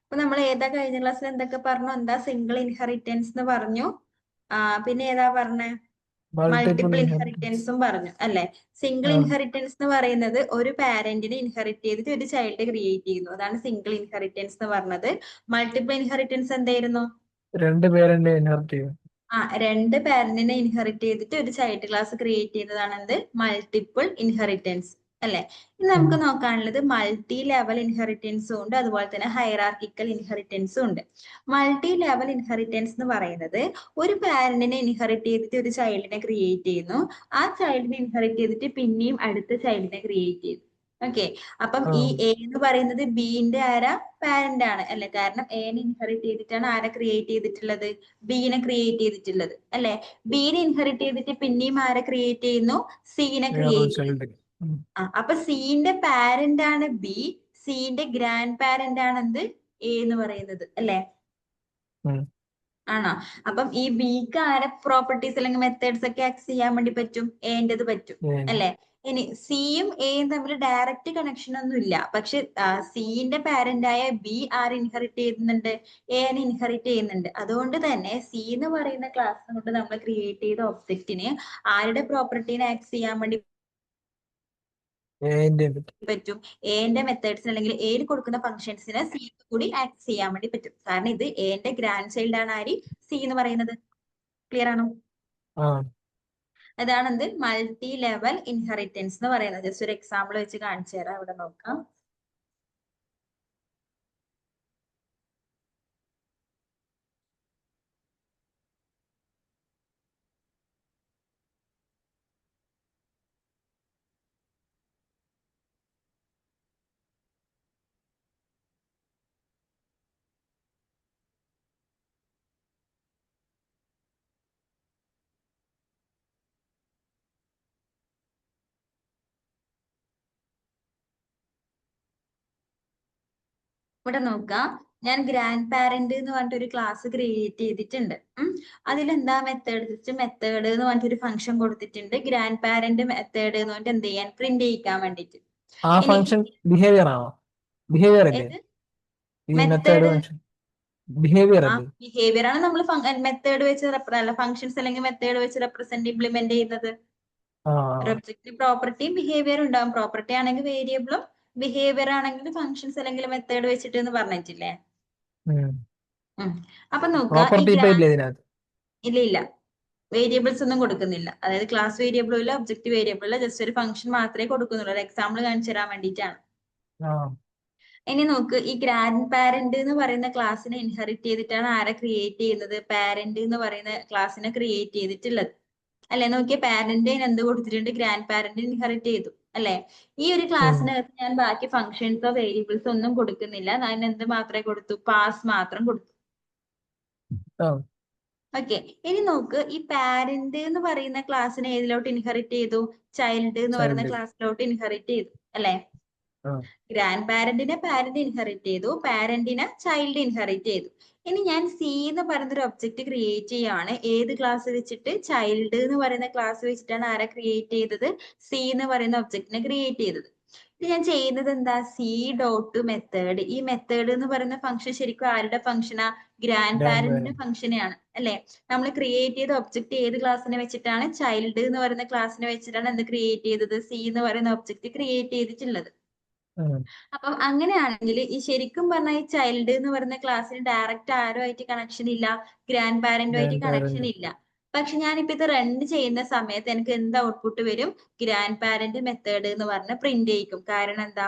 അപ്പൊ നമ്മൾ ഏതാ കഴിഞ്ഞ ക്ലാസ്സിൽ എന്തൊക്കെ പറഞ്ഞു? എന്താ സിംഗിൾ ഇൻഹെറിറ്റൻസ് എന്ന് പറഞ്ഞു. പിന്നെ ഏതാ പറഞ്ഞേ? മൾട്ടിപ്പിൾ ഇൻഹെറിറ്റൻസും പറഞ്ഞു അല്ലെ. സിംഗിൾ ഇൻഹെറിറ്റൻസ് എന്ന് പറയുന്നത് ഒരു പാരന്റിനെ ഇൻഹെറിറ്റ് ചെയ്തിട്ട് ഒരു ചൈൽഡ് ക്രിയേറ്റ് ചെയ്യുന്നു. അതാണ് സിംഗിൾ ഇൻഹെറിറ്റൻസ് എന്ന് പറഞ്ഞത്. മൾട്ടിപ്പിൾ ഇൻഹെറിറ്റൻസ് എന്തായിരുന്നു? രണ്ട് പേരന്റ് ഇൻഹെറിറ്റ് ചെയ്യും. രണ്ട് പാരന്റിനെ ഇൻഹെറിറ്റ് ചെയ്തിട്ട് ഒരു ചൈൽഡ് ക്ലാസ് ക്രിയേറ്റ് ചെയ്തതാണ് എന്ത്? മൾട്ടിപ്പിൾ ഇൻഹെറിറ്റൻസ് അല്ലെ. ഇനി നമുക്ക് നോക്കാനുള്ളത് മൾട്ടി ലെവൽ ഇൻഹെറിറ്റൻസും ഉണ്ട്, അതുപോലെ തന്നെ ഹൈറാർക്കിക്കൽ ഇൻഹെറിറ്റൻസും ഉണ്ട്. മൾട്ടി ലെവൽ ഇൻഹെറിറ്റൻസ് എന്ന് പറയുന്നത് ഒരു പാരന്റിനെ ഇൻഹെറിറ്റ് ചെയ്തിട്ട് ഒരു ചൈൽഡിനെ ക്രിയേറ്റ് ചെയ്യുന്നു. ആ ചൈൽഡിനെ ഇൻഹെറിറ്റ് ചെയ്തിട്ട് പിന്നെയും അടുത്ത ചൈൽഡിനെ ക്രിയേറ്റ് ചെയ്യുന്നു. ഓക്കെ. അപ്പം ഈ എ എന്ന് പറയുന്നത് ബിന്റെ ആരാ? പാരന്റ് ആണ് അല്ലെ. കാരണം എനെ ഇൻഹെറിറ്റ് ചെയ്തിട്ടാണ് ആരെ ക്രിയേറ്റ് ചെയ്തിട്ടുള്ളത്? ബിനെ ക്രിയേറ്റ് ചെയ്തിട്ടുള്ളത് അല്ലെ. ബിനെ ഇൻഹെറിറ്റ് ചെയ്തിട്ട് പിന്നെയും ആരെ ക്രിയേറ്റ് ചെയ്യുന്നു? സിനെ ക്രിയേറ്റ് ചെയ്യുന്നു. അപ്പൊ സിന്റെ പാരന്റ് ആണ് ബി, സിന്റെ ഗ്രാൻഡ് പാരന്റ് ആണ് എന്ത്? എ എന്ന് പറയുന്നത് അല്ലെ. ആണോ? അപ്പം ഈ ബിക്ക് ആരെ പ്രോപ്പർട്ടീസ് അല്ലെങ്കിൽ മെത്തേഡ്സ് ഒക്കെ ആക്സസ് ചെയ്യാൻ വേണ്ടി പറ്റും? എന്റേത് പറ്റും അല്ലെ. ഇനി സിയും എയും തമ്മിൽ ഡയറക്റ്റ് കണക്ഷൻ ഒന്നും ഇല്ല. പക്ഷെ സിന്റെ പാരന്റ് ആയ ബി ആര് ഇൻഹെറിറ്റ് ചെയ്യുന്നുണ്ട്? എനെ ഇൻഹെറിറ്റ് ചെയ്യുന്നുണ്ട്. അതുകൊണ്ട് തന്നെ സി എന്ന് പറയുന്ന ക്ലാസ് കൊണ്ട് നമ്മൾ ക്രിയേറ്റ് ചെയ്ത ഒബ്ജക്റ്റിന് ആരുടെ പ്രോപ്പർട്ടീനെ ആക്സസ് ചെയ്യാൻ വേണ്ടി പറ്റും? എന്റെ മെത്തേഡ്സിന് അല്ലെങ്കിൽ എയിൽ കൊടുക്കുന്ന ഫംഗ്ഷൻസിന് സി കൂടി ആക്സസ് ചെയ്യാൻ വേണ്ടി പറ്റും. കാരണം ഇത് എന്റെ ഗ്രാൻഡ് ചൈൽഡ് ആണ് ആര്? സി എന്ന് പറയുന്നത്. ക്ലിയർ ആണോ? അതാണ് എന്ത്? മൾട്ടി ലെവൽ ഇൻഹെറിറ്റൻസ് എന്ന് പറയുന്നത്. ജസ്റ്റ് ഒരു എക്സാമ്പിൾ വെച്ച് കാണിച്ചു തരാം. ഇവിടെ നോക്കാം. ഇവിടെ നോക്കാം. ഞാൻ ഗ്രാൻഡ് പാരന്റ് എന്ന് പറഞ്ഞിട്ട് ഒരു ക്ലാസ് ക്രിയേറ്റ് ചെയ്തിട്ടുണ്ട്. അതിലെന്താ മെത്തേഡ്? ജസ്റ്റ് മെത്തേഡ് എന്ന് പറഞ്ഞിട്ട് ഒരു ഫംഗ്ഷൻ കൊടുത്തിട്ടുണ്ട്. ഗ്രാൻഡ് പാരന്റ് മെത്തേഡ് എന്ന് പറഞ്ഞിട്ട് എന്ത് ചെയ്യാൻ? പ്രിന്റ് ചെയ്യിക്കാൻ വേണ്ടിട്ട്. ആ ഫംഗ്ഷൻ ബിഹേവിയർ ആണോ? ബിഹേവിയർ അല്ലേ ഈ മെത്തേഡ് ഫംഗ്ഷൻ? ബിഹേവിയർ അല്ലേ? ബിഹേവിയർ ആണ് നമ്മൾ മെത്തേഡ് വെച്ച് അല്ല ഫംഗ്ഷൻസ് അല്ലെങ്കിൽ മെത്തേഡ് വെച്ച് റെപ്രസെന്റ് ഇംപ്ലിമെന്റ് ചെയ്യുന്നത്. ഒരു ഒബ്ജക്റ്റിന് പ്രോപ്പർട്ടിയും ബിഹേവിയറും ഉണ്ടാവും. പ്രോപ്പർട്ടി ആണെങ്കിൽ വേരിയബിളും, ബിഹേവിയർ ആണെങ്കിൽ ഫംഗ്ഷൻസ് അല്ലെങ്കിൽ മെത്തേഡ് വെച്ചിട്ട് എന്ന് പറഞ്ഞിട്ടില്ലേ. അപ്പൊ നോക്കാം. ഇല്ല ഇല്ല, വേരിയബിൾസ് ഒന്നും കൊടുക്കുന്നില്ല. അതായത് ക്ലാസ് വേരിയബിളും ഇല്ല, ഒബ്ജക്റ്റ് വേരിയബിൾ ഇല്ല. ജസ്റ്റ് ഒരു ഫംഗ്ഷൻ മാത്രമേ കൊടുക്കുന്നുള്ളൂ. ഒരു എക്സാമ്പിൾ കാണിച്ചു തരാൻ വേണ്ടിയിട്ടാണ്. ഇനി നോക്ക്, ഈ ഗ്രാൻഡ് പാരന്റ് എന്ന് പറയുന്ന ക്ലാസ്സിനെ ഇൻഹെറിറ്റ് ചെയ്തിട്ടാണ് ആരെ ക്രിയേറ്റ് ചെയ്യുന്നത്? പാരന്റ് എന്ന് പറയുന്ന ക്ലാസ്സിനെ ക്രിയേറ്റ് ചെയ്തിട്ടുള്ളത് അല്ലെ. നോക്കിയ പാരന്റ് എന്ത് കൊടുത്തിട്ടുണ്ട്? ഗ്രാൻഡ് പാരന്റ് ഇൻഹെറിറ്റ് ചെയ്തു അല്ലെ. ഈ ഒരു ക്ലാസ്സിനകത്ത് ഞാൻ ബാക്കി ഫംഗ്ഷൻസോ വേരിയബിൾസോ ഒന്നും കൊടുക്കുന്നില്ല. ഞാൻ എന്ത് മാത്രമേ കൊടുത്തു? പാസ് മാത്രം കൊടുത്തു. ഓക്കെ. ഇനി നോക്ക്, ഈ പാരന്റ് എന്ന് പറയുന്ന ക്ലാസ്സിനെ ഏതിലോട്ട് ഇൻഹെറിറ്റ് ചെയ്തു? ചൈൽഡ് എന്ന് പറയുന്ന ക്ലാസ്സിലോട്ട് ഇൻഹെറിറ്റ് ചെയ്തു അല്ലെ. ഗ്രാൻഡ് പാരന്റിനെ പാരന്റ് ഇൻഹെറിറ്റ് ചെയ്തു, പാരന്റിനെ ചൈൽഡ് ഇൻഹെറിറ്റ് ചെയ്തു. ഇനി ഞാൻ സി എന്ന് പറയുന്ന ഒരു ഒബ്ജക്റ്റ് ക്രിയേറ്റ് ചെയ്യാണ്. ഏത് ക്ലാസ് വെച്ചിട്ട്? ചൈൽഡ് എന്ന് പറയുന്ന ക്ലാസ് വെച്ചിട്ടാണ് ആരെ ക്രിയേറ്റ് ചെയ്തത്? സി എന്ന് പറയുന്ന ഒബ്ജക്റ്റിനെ ക്രിയേറ്റ് ചെയ്തത്. ഇത് ഞാൻ ചെയ്യുന്നത് എന്താ? C dot method. ഈ മെത്തേഡ് എന്ന് പറയുന്ന ഫംഗ്ഷൻ ശരിക്കും ആരുടെ ഫംഗ്ഷനാ? ഗ്രാൻഡ് പാരന്റിന്റെ ഫംഗ്ഷനെയാണ് അല്ലെ. നമ്മൾ ക്രിയേറ്റ് ചെയ്ത ഒബ്ജക്റ്റ് ഏത് ക്ലാസ്സിനെ വെച്ചിട്ടാണ്? ചൈൽഡ് എന്ന് പറയുന്ന ക്ലാസ്സിനെ വെച്ചിട്ടാണ് എന്ത് ക്രിയേറ്റ് ചെയ്തത്? സി എന്ന് പറയുന്ന ഒബ്ജക്റ്റ് ക്രിയേറ്റ് ചെയ്തിട്ടുള്ളത്. അപ്പം അങ്ങനെയാണെങ്കിൽ ഈ ശരിക്കും പറഞ്ഞാൽ ഈ ചൈൽഡ് എന്ന് പറയുന്ന ക്ലാസ്സിന് ഡയറക്റ്റ് ആരുമായിട്ട് കണക്ഷൻ ഇല്ല, ഗ്രാൻഡ് പാരന്റുമായിട്ട് കണക്ഷൻ ഇല്ല. പക്ഷെ ഞാനിപ്പോ ഇത് റൺ ചെയ്യുന്ന സമയത്ത് എനിക്ക് എന്ത് ഔട്ട്പുട്ട് വരും? ഗ്രാൻഡ് പാരന്റ് മെത്തേഡ് എന്ന് പറഞ്ഞ് പ്രിന്റ് ചെയ്യിക്കും. കാരണം എന്താ?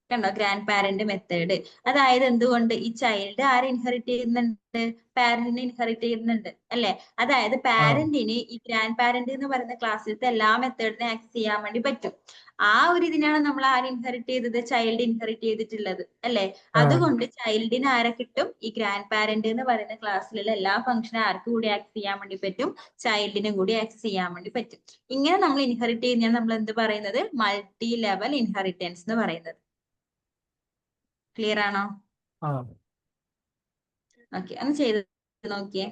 കണ്ടോ, ഗ്രാൻഡ് പാരന്റ് മെത്തേഡ്. അതായത് എന്തുകൊണ്ട്? ഈ ചൈൽഡ് ആരെ ഇൻഹെറിറ്റ് ചെയ്യുന്നുണ്ട്? പാരന്റിനെ ഇൻഹെറിറ്റ് ചെയ്യുന്നുണ്ട് അല്ലെ. അതായത് പാരന്റിന് ഈ ഗ്രാൻഡ് പാരന്റ് എന്ന് പറയുന്ന ക്ലാസ്സിലത്തെ എല്ലാ മെത്തേഡിനെ ആക്സസ് ചെയ്യാൻ വേണ്ടി പറ്റും. ആ ഒരു ഇതിനാണ് നമ്മൾ ആര് ഇൻഹെറിറ്റ് ചെയ്തത്? ചൈൽഡ് ഇൻഹെറിറ്റ് ചെയ്തിട്ടുള്ളത് അല്ലെ. അതുകൊണ്ട് ചൈൽഡിന് ആരെ കിട്ടും? ഈ ഗ്രാൻഡ് പാരന്റ് എന്ന് പറയുന്ന ക്ലാസ്സിലുള്ള എല്ലാ ഫംഗ്ഷനും ആർക്ക് കൂടി ആക്സസ് ചെയ്യാൻ വേണ്ടി പറ്റും? ചൈൽഡിനും കൂടി ആക്സസ് ചെയ്യാൻ വേണ്ടി പറ്റും. ഇങ്ങനെ നമ്മൾ ഇൻഹെറിറ്റ് ചെയ്യുന്നതാണ് നമ്മൾ എന്ത് പറയുന്നത്? മൾട്ടി ലെവൽ ഇൻഹെറിറ്റൻസ് എന്ന് പറയുന്നത്. ക്ലിയർ ആണോ? ഓക്കെ, ഒന്ന് ചെയ്ത് നോക്കിയേ.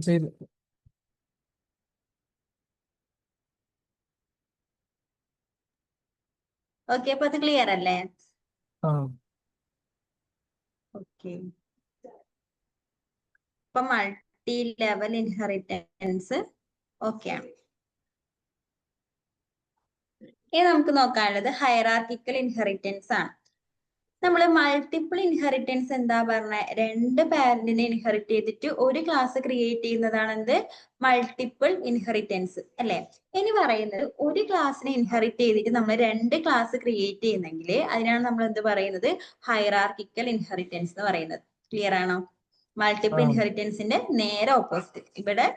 ചെയ്തു. ഓക്കെ, അപ്പൊ അത് ക്ലിയർ അല്ലേ? ആ ഓക്കെ, ഇപ്പൊ മൾട്ടി ലെവൽ ഇൻഹെറിറ്റൻസ് ഓക്കെ ആണ്. ഇനി നമുക്ക് നോക്കാനുള്ളത് ഹൈറാർക്കിക്കൽ ഇൻഹെറിറ്റൻസ് ആണ്. നമ്മൾ മൾട്ടിപ്പിൾ ഇൻഹെറിറ്റൻസ് എന്താ പറഞ്ഞ, രണ്ട് പാരന്റിനെ ഇൻഹെറിറ്റ് ചെയ്തിട്ട് ഒരു ക്ലാസ് ക്രിയേറ്റ് ചെയ്യുന്നതാണ് എന്ത്, മൾട്ടിപ്പിൾ ഇൻഹെറിറ്റൻസ് അല്ലെ. ഇനി പറയുന്നത് ഒരു ക്ലാസ്സിനെ ഇൻഹെറിറ്റ് ചെയ്തിട്ട് നമ്മൾ രണ്ട് ക്ലാസ് ക്രിയേറ്റ് ചെയ്യുന്നെങ്കിൽ അതിനാണ് നമ്മൾ എന്ത് പറയുന്നത്, ഹൈറാർക്കിക്കൽ ഇൻഹെറിറ്റൻസ് എന്ന് പറയുന്നത്. ക്ലിയർ ആണോ? മൾട്ടിപ്പിൾ ആ ഇൻഹെറിറ്റൻസിന്റെ നേരെ ഓപ്പോസിറ്റ്. ഇവിടെ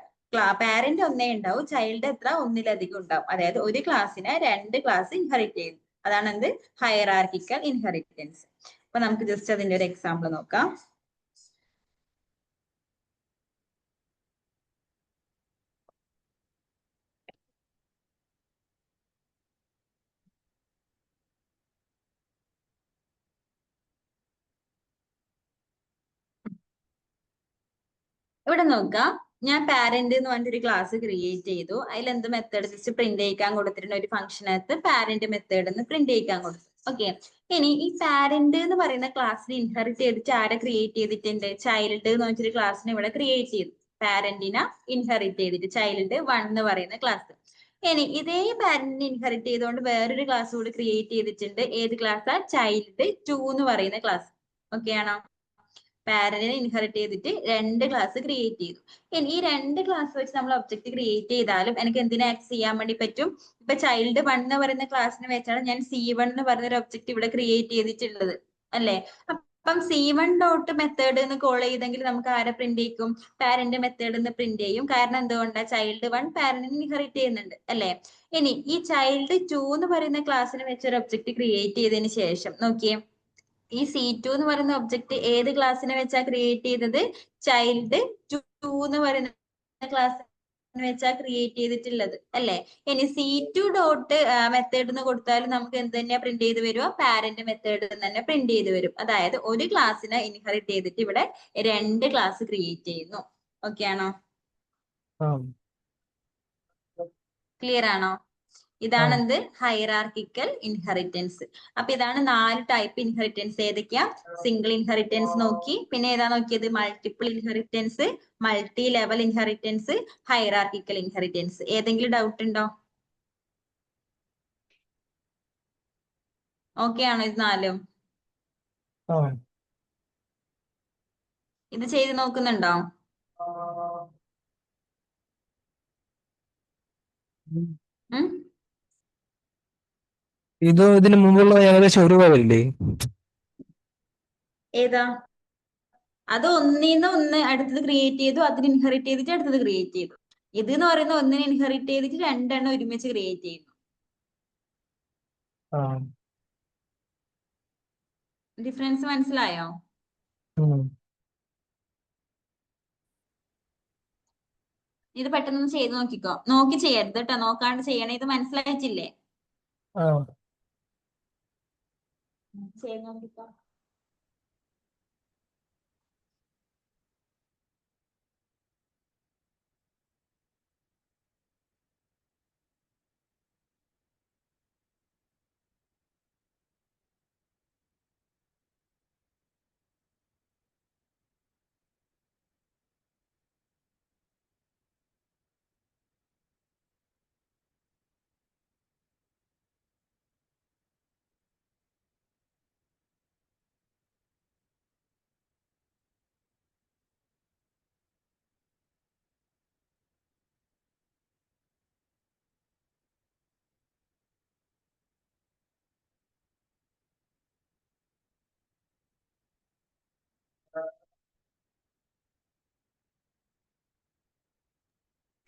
പാരന്റ് ഒന്നേ ഉണ്ടാവും, ചൈൽഡ് എത്ര, ഒന്നിലധികം ഉണ്ടാവും. അതായത് ഒരു ക്ലാസ്സിനെ രണ്ട് ക്ലാസ് ഇൻഹെറിറ്റ് ചെയ്യുന്നു. അതാണ് എന്ത്, ഹൈറാർക്കിക്കൽ ഇൻഹെറിറ്റൻസ്. അപ്പൊ നമുക്ക് ജസ്റ്റ് അതിന്റെ ഒരു എക്സാമ്പിൾ നോക്കാം. ഇവിടെ നോക്കാം, ഞാൻ പാരന്റ് എന്ന് പറഞ്ഞിട്ട് ഒരു ക്ലാസ് ക്രിയേറ്റ് ചെയ്തു. അതിൽ എന്ത് മെത്തേഡ് ജസ്റ്റ് പ്രിന്റ് ചെയ്യിക്കാൻ കൊടുത്തിട്ടുണ്ട്, ഒരു ഫംഗ്ഷനകത്ത് പാരന്റ് മെത്തേഡ് എന്ന് പ്രിന്റ് ചെയ്യിക്കാൻ കൊടുത്തു. ഓക്കെ, ഇനി ഈ പാരന്റ് എന്ന് പറയുന്ന ക്ലാസ്സിനെ ഇൻഹെറിറ്റ് ചെയ്തിട്ട് ആരെ ക്രിയേറ്റ് ചെയ്തിട്ടുണ്ട്, ചൈൽഡ് എന്ന് പറഞ്ഞൊരു ക്ലാസ്സിനെ ഇവിടെ ക്രിയേറ്റ് ചെയ്തു. പാരന്റിനെ ഇൻഹെറിറ്റ് ചെയ്തിട്ട് ചൈൽഡ് 1 എന്ന് പറയുന്ന ക്ലാസ്. ഇനി ഇതേ പാരന്റിനെ ഇൻഹെറിറ്റ് ചെയ്തുകൊണ്ട് വേറൊരു ക്ലാസ് കൂടി ക്രിയേറ്റ് ചെയ്തിട്ടുണ്ട്. ഏത് ക്ലാസ്സാ, ചൈൽഡ് 2 എന്ന് പറയുന്ന ക്ലാസ്. ഓക്കെ ആണോ? പാരന്റിനെ ഇൻഹെറിറ്റ് ചെയ്തിട്ട് രണ്ട് ക്ലാസ് ക്രിയേറ്റ് ചെയ്തു. ഇനി ഈ രണ്ട് ക്ലാസ് വെച്ച് നമ്മൾ ഒബ്ജക്റ്റ് ക്രിയേറ്റ് ചെയ്താലും എനിക്ക് എന്തിനെ ആക്സസ് ചെയ്യാൻ വേണ്ടി പറ്റും, ഇപ്പൊ ചൈൽഡ് 1 എന്ന് പറയുന്ന ക്ലാസ്സിന് വെച്ചാണ് ഞാൻ C1 എന്ന് പറയുന്ന ഒരു ഒബ്ജക്റ്റ് ഇവിടെ ക്രിയേറ്റ് ചെയ്തിട്ടുള്ളത് അല്ലെ. അപ്പം C1 ഡോട്ട് മെത്തേഡ് എന്ന് കോൾ ചെയ്തെങ്കിൽ നമുക്ക് ആരെ പ്രിന്റ് ചെയ്യും, പാരന്റ് മെത്തേഡ് എന്ന് പ്രിന്റ് ചെയ്യും. കാരണം എന്തുകൊണ്ടാ, ചൈൽഡ് 1 പാരന്റിനെ ഇൻഹെറിറ്റ് ചെയ്യുന്നുണ്ട് അല്ലെ. ഇനി ഈ ചൈൽഡ് 2 എന്ന് പറയുന്ന ക്ലാസ്സിന് വെച്ച് ഒരു ഒബ്ജക്റ്റ് ക്രിയേറ്റ് ചെയ്തതിന് ശേഷം നോക്കിയേ, ഈ C2 എന്ന് പറയുന്ന ഒബ്ജക്റ്റ് ഏത് ക്ലാസ്സിനെ വെച്ചാ ക്രിയേറ്റ് ചെയ്തത്, ചൈൽഡ് 2 എന്ന് പറയുന്ന ക്ലാസ്സിനെ വെച്ചാ ക്രിയേറ്റ് ചെയ്തിട്ടുള്ളത് അല്ലെ. ഇനി C2 ഡോട്ട് മെത്തേഡ് എന്ന് കൊടുത്താലും നമുക്ക് എന്ത് തന്നെയാ പ്രിന്റ് ചെയ്ത് വരുക, പാരന്റ് മെത്തേഡ് തന്നെ പ്രിന്റ് ചെയ്ത് വരും. അതായത് ഒരു ക്ലാസ്സിനെ ഇൻഹെറിറ്റ് ചെയ്തിട്ട് ഇവിടെ രണ്ട് ക്ലാസ് ക്രിയേറ്റ് ചെയ്യുന്നു. ഓക്കെ ആണോ? ആ ക്ലിയർ ആണോ? ആ ഇതാണ് എന്ത്, ഹൈറാർക്കിക്കൽ ഇൻഹെറിറ്റൻസ്. അപ്പൊ ഇതാണ് 4 ടൈപ്പ് ഇൻഹെറിറ്റൻസ്. ഏതൊക്കെയാ, സിംഗിൾ ഇൻഹെറിറ്റൻസ് നോക്കി, പിന്നെ ഏതാ നോക്കിയത്, multiple inheritance, multi level inheritance, hierarchical inheritance. ഏതെങ്കിലും ഡൗട്ട് ഉണ്ടോ? ഓക്കെ ആണോ ഇത് നാലും? ആ ഇത് ചെയ്ത് നോക്കുന്നുണ്ടോ? ഉം? ഇത് ഇതിന് മുമ്പുള്ള ഏകദേശം ഒരു പോലെയല്ലേ? ഏതാ, അത് ഒന്നിന്ന് ഒന്ന് അടുത്തത് ക്രിയേറ്റ് ചെയ്തു, അതിന് ഇൻഹെറിറ്റ് ചെയ്തിട്ട് അടുത്തത് ക്രിയേറ്റ് ചെയ്തു. ഇത് എന്ന് പറയുന്ന ഒന്നിനെ ഇൻഹെറിറ്റ് ചെയ്തിട്ട് രണ്ടെണ്ണം ഒരുമിച്ച് ക്രിയേറ്റ് ചെയ്യുന്നു. ആ ഡിഫറൻസ് മനസ്സിലായോ? ഉം. ഇത് പെട്ടെന്ന് ചെയ്ത് നോക്കിക്കോ, നോക്കി ചെയ്യരുത് കേട്ടോ, നോക്കാണ്ട് ചെയ്യണേ. ഇത് മനസ്സിലായിട്ടില്ലേ? ആ ചെയ്ത് നോക്കിക്കോ.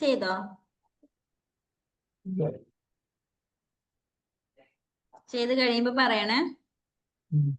ചെയ്തോ? ചെയ്ത് കഴിയുമ്പോ പറയണേ. ഉം.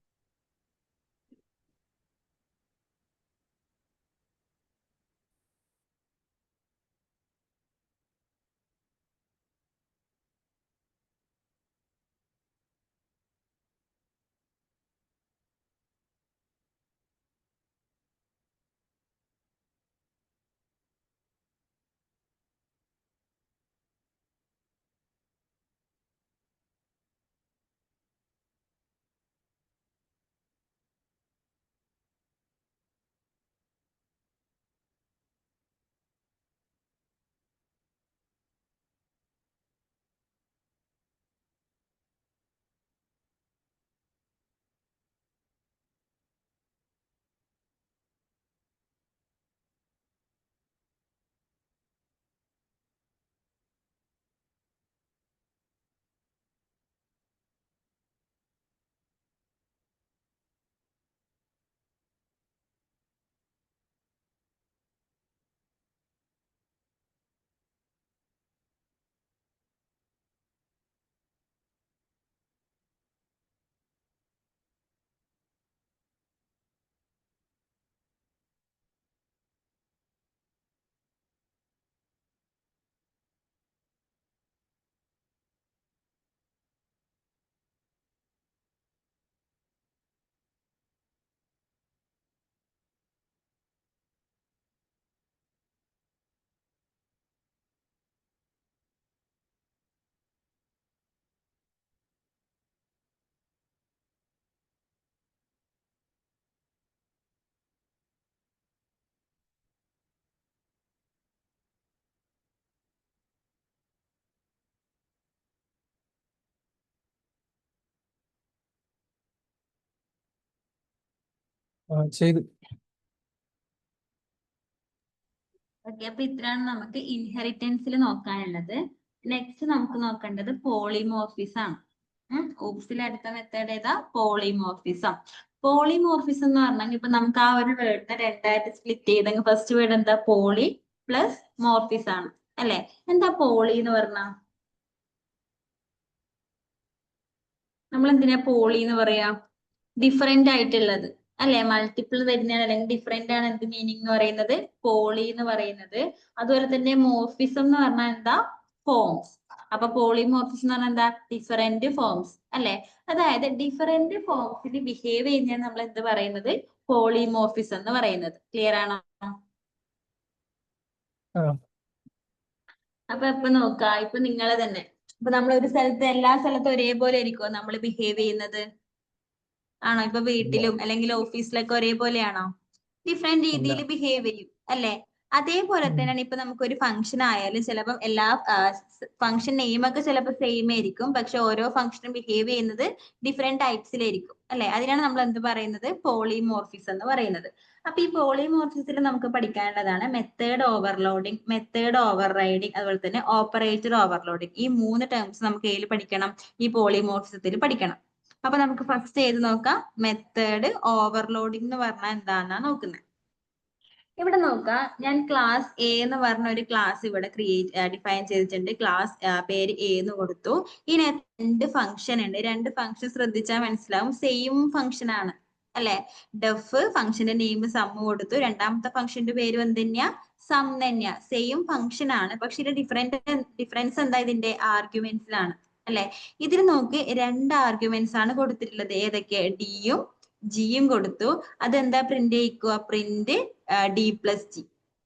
ചെയ്തു. ഓക്കെ, അപ്പൊ ഇത്രയാണ് നമുക്ക് ഇൻഹെറിറ്റൻസിൽ നോക്കാനുള്ളത്. നെക്സ്റ്റ് നമുക്ക് നോക്കേണ്ടത് പോളിമോർഫിസം ആണ്. ഓപ്സിൽ അടുത്ത മെത്തേഡ് ഏതാ? പോളിമോർഫിസം. പോളിമോർഫിസം എന്ന് പറഞ്ഞാൽ ഇപ്പൊ നമുക്ക് ആ ഒരു വേർഡിനെ രണ്ടായിട്ട് സ്പ്ലിറ്റ് ചെയ്തെങ്കിൽ ഫസ്റ്റ് വേർഡ് എന്താ? പോളി പ്ലസ് മോർഫിസ് ആണ് അല്ലെ? എന്താ പോളി എന്ന് പറഞ്ഞാ? നമ്മൾ എന്തിനാ പോളി എന്ന് പറയാ? ഡിഫറെന്റ് ആയിട്ടുള്ളത് അല്ലെ? മൾട്ടിപ്പിൾ വരുന്നതാണ് അല്ലെങ്കിൽ ഡിഫറെന്റ് ആണ് എന്ത് മീനിങ് എന്ന് പറയുന്നത്? പോളി എന്ന് പറയുന്നത്. അതുപോലെ തന്നെ മോർഫിസം എന്ന് പറഞ്ഞാൽ എന്താ? ഫോംസ്. അപ്പൊ പോളിമോർഫിസം എന്ന് പറഞ്ഞാൽ എന്താ? ഡിഫറെന്റ് ഫോംസ് അല്ലെ? അതായത് ഡിഫറെന്റ് ഫോംസിൽ ബിഹേവ് ചെയ്യുന്നതാണ് നമ്മൾ എന്ത് പറയുന്നത്? പോളിമോർഫിസം എന്ന് പറയുന്നത്. ക്ലിയർ ആണോ? അപ്പൊ ഇപ്പൊ നോക്കാം, ഇപ്പൊ നിങ്ങളെ തന്നെ ഇപ്പൊ നമ്മൾ ഒരു സ്ഥലത്ത് എല്ലാ സ്ഥലത്തും ഒരേപോലെ ആയിരിക്കുമോ നമ്മൾ ബിഹേവ് ചെയ്യുന്നത്? ആണോ? ഇപ്പൊ വീട്ടിലും അല്ലെങ്കിൽ ഓഫീസിലൊക്കെ ഒരേപോലെയാണോ? ഡിഫറെന്റ് രീതിയിൽ ബിഹേവ് ചെയ്യും അല്ലെ? അതേപോലെ തന്നെയാണ് ഇപ്പൊ നമുക്ക് ഒരു ഫംഗ്ഷൻ ആയാലും ചിലപ്പം എല്ലാ ഫംഗ്ഷൻ നെയിം ഒക്കെ ചിലപ്പോൾ സെയിം ആയിരിക്കും, പക്ഷെ ഓരോ ഫംഗ്ഷനും ബിഹേവ് ചെയ്യുന്നത് ഡിഫറെന്റ് ടൈപ്സിലായിരിക്കും അല്ലെ? അതിനാണ് നമ്മൾ എന്ത് പറയുന്നത്? പോളിമോർഫിസം എന്ന് പറയുന്നത്. അപ്പൊ ഈ പോളിമോർഫിസത്തിൽ നമുക്ക് പഠിക്കാനുള്ളതാണ് method overloading, method overriding, അതുപോലെ തന്നെ ഓപ്പറേറ്റർ ഓവർലോഡിങ്. ഈ 3 ടേംസ് നമുക്ക് ഏതിൽ പഠിക്കണം? ഈ പോളിമോർഫിസത്തിൽ പഠിക്കണം. അപ്പൊ നമുക്ക് ഫസ്റ്റ് ഏത് നോക്കാം? മെത്തേഡ് ഓവർലോഡിംഗ് എന്ന് പറഞ്ഞാൽ എന്താന്നാ നോക്കുന്നത്. ഇവിടെ നോക്കാം, ഞാൻ ക്ലാസ് എ എന്ന് പറഞ്ഞ ഒരു ക്ലാസ് ഇവിടെ ഡിഫൈൻ ചെയ്തിട്ടുണ്ട്. ക്ലാസ് പേര് എ എന്ന് കൊടുത്തു. ഇതിനകത്ത് 2 ഫംഗ്ഷൻ ഉണ്ട്. 2 ഫംഗ്ഷൻ ശ്രദ്ധിച്ചാൽ മനസ്സിലാവും സെയിം ഫംഗ്ഷൻ ആണ് അല്ലെ? ഡെഫ് ഫംഗ്ഷന്റെ നെയിം സം കൊടുത്തു. രണ്ടാമത്തെ ഫംഗ്ഷന്റെ പേരും എന്ത് തന്നെയാ? സം തന്നെയാ. സെയിം ഫംഗ്ഷൻ ആണ്, പക്ഷെ ഇത് ഡിഫറൻസ് എന്താ? ഇതിന്റെ ആർഗ്യുമെന്റ്സിലാണ് അല്ലെ? ഇതിൽ നോക്ക് 2 ആർഗ്യുമെന്റ്സ് ആണ് കൊടുത്തിട്ടുള്ളത്. ഏതൊക്കെ? ഡിയും ജിയും കൊടുത്തു. അതെന്താ പ്രിന്റ് ചെയ്യിക്കുക? Print D plus G.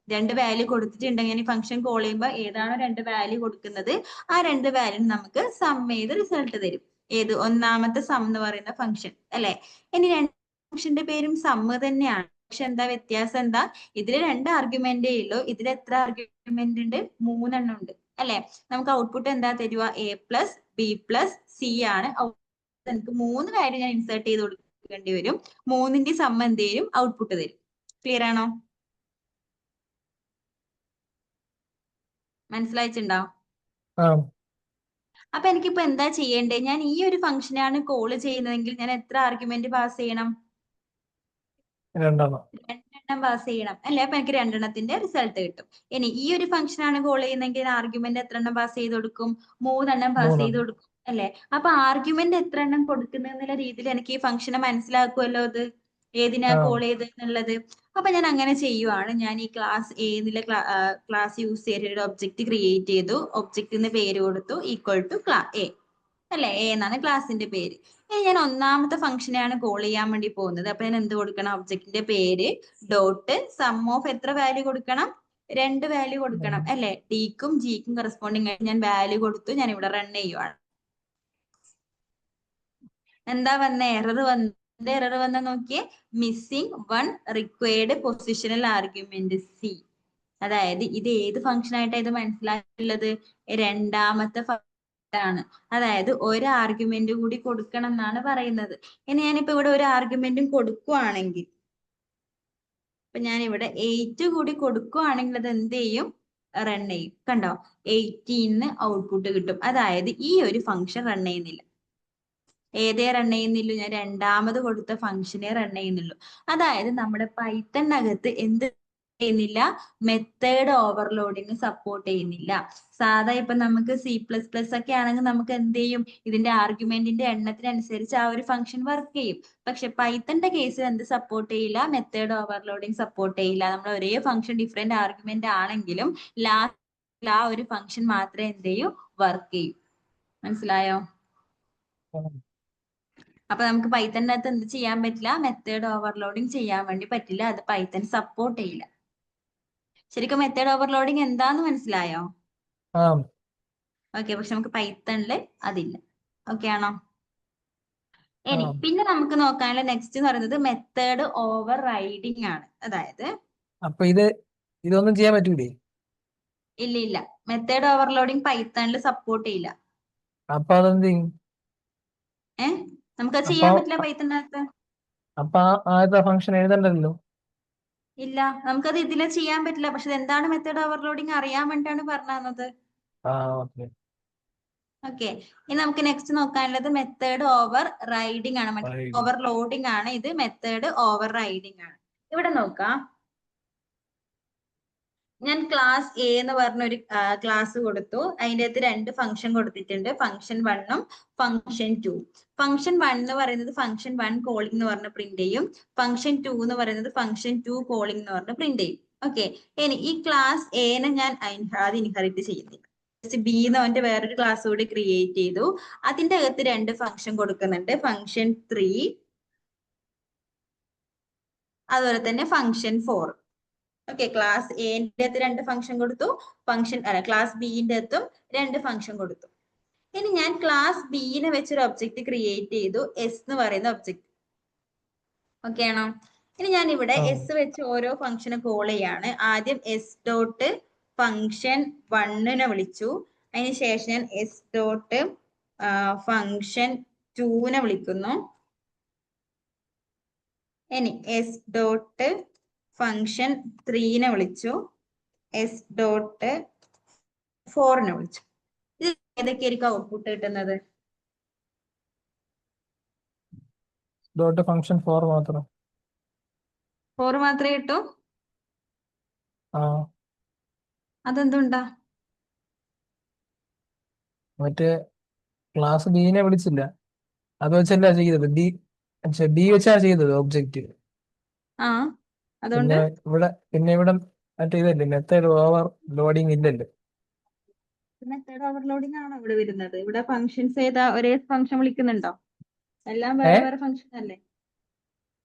2 value കൊടുത്തിട്ടുണ്ടെങ്കിൽ ഫംഗ്ഷൻ കോൾ ചെയ്യുമ്പോൾ ഏതാണോ 2 വാല്യൂ കൊടുക്കുന്നത് ആ 2 വാല്യൂ നമുക്ക് സം ചെയ്ത് റിസൾട്ട് തരും. ഏത്? ഒന്നാമത്തെ സം എന്ന് പറയുന്ന ഫംഗ്ഷൻ അല്ലെ? ഇനി 2 ഫംഗ്ഷന്റെ പേരും സം തന്നെയാണ്, പക്ഷെ എന്താ വ്യത്യാസം? എന്താ? ഇതിൽ 2 ആർഗ്യുമെന്റേ ഉള്ളൂ. ഇതിൽ എത്ര ആർഗ്യുമെന്റ് ഉണ്ട്? 3 എണ്ണം ഉണ്ട് അല്ലെ? നമുക്ക് ഔട്ട്പുട്ട് എന്താ തരുക? A plus B plus C ആണ്. എനിക്ക് 3 വാല്യൂ ഞാൻ ഇൻസേർട്ട് ചെയ്ത് കൊടുക്കേണ്ടി വരും. 3ന്റെ സം എന്ത് ചെയ്യും? ഔട്ട്പുട്ട് തരും. ക്ലിയർ ആണോ? മനസ്സിലായിട്ടുണ്ടോ? അപ്പൊ എനിക്കിപ്പോ എന്താ ചെയ്യേണ്ടത്? ഞാൻ ഈ ഒരു ഫംഗ്ഷനാണ് കോള് ചെയ്യുന്നതെങ്കിൽ ഞാൻ എത്ര ആർഗ്യുമെന്റ് പാസ് ചെയ്യണം? 2 2 പാസ് ചെയ്യണം അല്ലെ? അപ്പൊ എനിക്ക് 2 റിസൾട്ട് കിട്ടും. ഇനി ഈ ഒരു ഫംഗ്ഷൻ ആണ് കോൾ ചെയ്യുന്നതെങ്കിൽ ആർഗ്യുമെന്റ് എത്ര പാസ് ചെയ്ത് കൊടുക്കും? 3 പാസ് ചെയ്ത് കൊടുക്കും അല്ലെ? അപ്പൊ ആർഗ്യുമെന്റ് എത്ര കൊടുക്കുന്ന രീതിയിൽ എനിക്ക് ഈ ഫംഗ്ഷനെ മനസ്സിലാക്കുമല്ലോ അത് ഏതിനാ കോൾ ചെയ്തെന്നുള്ളത്. അപ്പൊ ഞാൻ അങ്ങനെ ചെയ്യുവാണ്. ഞാൻ ഈ ക്ലാസ് എ എന്നുള്ള ക്ലാസ് യൂസ് ചെയ്തിട്ട് ഒരു ഒബ്ജക്റ്റ് ക്രിയേറ്റ് ചെയ്തു. ഒബ്ജക്റ്റിന് പേര് കൊടുത്തു ഈക്വൽ ടു എ അല്ലെ? എ എന്നാണ് ക്ലാസിന്റെ പേര്. ഇനി ഞാൻ ഒന്നാമത്തെ ഫംഗ്ഷനെയാണ് കോൾ ചെയ്യാൻ വേണ്ടി പോകുന്നത്. അപ്പൊ ഞാൻ എന്ത് കൊടുക്കണം? ഒബ്ജക്റ്റിന്റെ പേര് ഡോട്ട് സം ഓഫ് എത്ര വാല്യൂ കൊടുക്കണം? 2 വാല്യൂ കൊടുക്കണം അല്ലെ? ഡിക്കും ജിക്കും കറസ്പോണ്ടിങ് ആയിട്ട് ഞാൻ വാല്യൂ കൊടുത്തു. ഞാൻ ഇവിടെ റൺ ചെയ്യുവാണ്. എന്താ വന്ന എറർ? എറർ വന്ന നോക്കിയേ, missing 1 required positional argument C. അതായത് ഇത് ഏത് ഫംഗ്ഷൻ ആയിട്ടാണ് ഇത് മനസ്സിലാക്കിയുള്ളത്? രണ്ടാമത്തെ ആണ്. അതായത് ഒരു ആർഗ്യുമെന്റ് കൂടി കൊടുക്കണം എന്നാണ് പറയുന്നത്. ഇനി ഞാനിപ്പോ ഇവിടെ ഒരു ആർഗ്യുമെന്റും കൊടുക്കുവാണെങ്കിൽ, ഇപ്പൊ ഞാൻ ഇവിടെ 8 കൂടി കൊടുക്കുവാണെങ്കിൽ അത് എന്ത് ചെയ്യും? റൺ ചെയ്യും. കണ്ടോ? 18 ഔട്ട്പുട്ട് കിട്ടും. അതായത് ഈ ഒരു ഫംഗ്ഷൻ റൺ ചെയ്യുന്നില്ല. ഏതേ റൺ ചെയ്യുന്നില്ലു? ഞാൻ രണ്ടാമത് കൊടുത്ത ഫംഗ്ഷനെ റൺ ചെയ്യുന്നുള്ളൂ. അതായത് നമ്മുടെ പൈത്തണിനകത്ത് എന്ത് ചെയ്യുന്നില്ല? മെത്തേഡ് ഓവർലോഡിങ് സപ്പോർട്ട് ചെയ്യുന്നില്ല. സാധാ ഇപ്പൊ നമുക്ക് C++ ഒക്കെ ആണെങ്കിൽ നമുക്ക് എന്ത് ചെയ്യും? ഇതിന്റെ ആർഗ്യുമെന്റിന്റെ എണ്ണത്തിനനുസരിച്ച് ആ ഒരു ഫംഗ്ഷൻ വർക്ക് ചെയ്യും. പക്ഷെ പൈത്തണിന്റെ കേസിൽ എന്ത് സപ്പോർട്ട് ചെയ്യില്ല? മെത്തേഡ് ഓവർലോഡിങ് സപ്പോർട്ട് ചെയ്യില്ല. നമ്മൾ ഒരേ ഫംഗ്ഷൻ ഡിഫറെന്റ് ആർഗ്യുമെന്റ് ആണെങ്കിലും ലാസ്റ്റ് ആ ഒരു ഫംഗ്ഷൻ മാത്രമേ എന്ത് ചെയ്യൂ? വർക്ക് ചെയ്യൂ. മനസ്സിലായോ? അപ്പൊ നമുക്ക് പൈത്തണിന്റെ അകത്ത് എന്ത് ചെയ്യാൻ പറ്റില്ല? മെത്തേഡ് ഓവർലോഡിങ് ചെയ്യാൻ വേണ്ടി പറ്റില്ല. അത് പൈത്തൺ സപ്പോർട്ട് ചെയ്യില്ല. ശരിക്കും മെത്തേഡ് ഓവർലോഡിങ് എന്താന്ന് മനസ്സിലായോ? ഓക്കെ, പക്ഷെ നമുക്ക് പൈത്തണില് അതില്ല. ഓക്കെ ആണോ? ഇനി പിന്നെ നമുക്ക് നോക്കാനുള്ള നെക്സ്റ്റ് എന്ന് പറയുന്നത് മെത്തേഡ് ഓവർ റൈഡിങ് ആണ്. അതായത് അപ്പൊ ഇതൊന്നും ചെയ്യാൻ പറ്റൂലേ? ഇല്ല, മെത്തേഡ് ഓവർലോഡിങ് പൈത്തണില് സപ്പോർട്ട് ചെയ്യില്ല. അപ്പൊ അതെന്ത് ചെയ്യും? നമുക്കത് ചെയ്യാൻ പറ്റില്ല പൈത്തണിനകത്ത്. അപ്പൊ ആദ്യത്തെ ഫംഗ്ഷൻ എഴുതണ്ടല്ലോ. ഇല്ല, നമുക്കത് ഇതില് ചെയ്യാൻ പറ്റില്ല. പക്ഷെ എന്താണ് മെത്തേഡ് ഓവർലോഡിങ് അറിയാൻ വേണ്ടിയിട്ടാണ് പറഞ്ഞു തന്നത്. ഓക്കെ. ഓക്കെ, ഇനി നമുക്ക് നെക്സ്റ്റ് നോക്കാനുള്ളത് മെത്തേഡ് ഓവർ റൈഡിങ് ആണ്. ഓവർലോഡിങ് ആണ് ഇത്, മെത്തേഡ് ഓവർ റൈഡിങ് ആണ്. ഇവിടെ നോക്കാം, ഞാൻ ക്ലാസ് എ എന്ന് പറഞ്ഞ ഒരു ക്ലാസ് കൊടുത്തു. അതിൻ്റെ അകത്ത് 2 ഫംഗ്ഷൻ കൊടുത്തിട്ടുണ്ട്, ഫംഗ്ഷൻ 1ഉം ഫംഗ്ഷൻ 2. ഫംഗ്ഷൻ 1 എന്ന് പറയുന്നത് ഫംഗ്ഷൻ 1 കോളിംഗ് എന്ന് പറഞ്ഞ് പ്രിന്റ് ചെയ്യും. ഫംഗ്ഷൻ 2 എന്ന് പറയുന്നത് ഫംഗ്ഷൻ 2 കോളിംഗ് എന്ന് പറഞ്ഞ് പ്രിന്റ് ചെയ്യും. ഓക്കെ, ഇനി ഈ ക്ലാസ് എനെ ഞാൻ ആദ്യം ഇൻഹെറിറ്റ് ചെയ്യുന്നില്ല. ബി എന്ന് പറഞ്ഞിട്ട് വേറൊരു ക്ലാസ് കൂടി ക്രിയേറ്റ് ചെയ്തു. അതിന്റെ അകത്ത് 2 ഫംഗ്ഷൻ കൊടുക്കുന്നുണ്ട്, ഫംഗ്ഷൻ 3 അതുപോലെ തന്നെ ഫംഗ്ഷൻ 4. ഓക്കെ, ക്ലാസ് എന്റെ അകത്ത് 2 ഫംഗ്ഷൻ കൊടുത്തു, ക്ലാസ് ബിന്റെ അകത്തും 2 ഫംഗ്ഷൻ കൊടുത്തു. ഇനി ഞാൻ ക്ലാസ് ബിനെ വെച്ചൊരു ഒബ്ജക്റ്റ് ക്രിയേറ്റ് ചെയ്തു, എസ് എന്ന് പറയുന്ന ഒബ്ജക്റ്റ്. ഓക്കെ ആണോ? ഇനി ഞാൻ ഇവിടെ എസ് വെച്ച് ഓരോ ഫംഗ്ഷനെ കോൾ ചെയ്യാണ്. ആദ്യം എസ് ഡോട്ട് ഫംഗ്ഷൻ 1നെ വിളിച്ചു, അതിന് ശേഷം ഞാൻ എസ് ഡോട്ട് ഫംഗ്ഷൻ 2നെ വിളിക്കുന്നു. ഇനി എസ് ഡോട്ട് ഫംഗ്ഷൻ 3നെ വിളിച്ചു, എസ് ഡോട്ട് 4നെ വിളിച്ചു. ഇത് ഏതൊക്കെയായിരിക്കും ഔട്ട്പുട്ട് കിട്ടുന്നത്? ഡോട്ട് ഫംഗ്ഷൻ 4 മാത്രം. 4 മാത്രമേ കിട്ടൂ? ആ അതെന്തുണ്ടാ? മറ്റേ ക്ലാസ് ബിനെ വിളിച്ചില്ല, അത് വെച്ചല്ല ചെയ്തത്. ബി വെച്ചാ ചെയ്തത് ഒബ്ജക്റ്റ്. ആ, അതുകൊണ്ട് പിന്നെ ഇവിടെ മറ്റേ ഇതല്ലേ, മെത്തേഡ് ഓവർ ലോഡിങ് ഇല്ലല്ലോ. മെത്തേഡ് ഓവർലോഡിംഗ് ആണോ ഇവിടെ വരുന്നത്? ഇവിടെ ഫംഗ്ഷൻസ് ഏതാ? ഒരേ ഫംഗ്ഷൻ വിളിക്കുന്നുണ്ടോ? എല്ലാം വേറെ വേറെ ഫംഗ്ഷൻ അല്ലേ?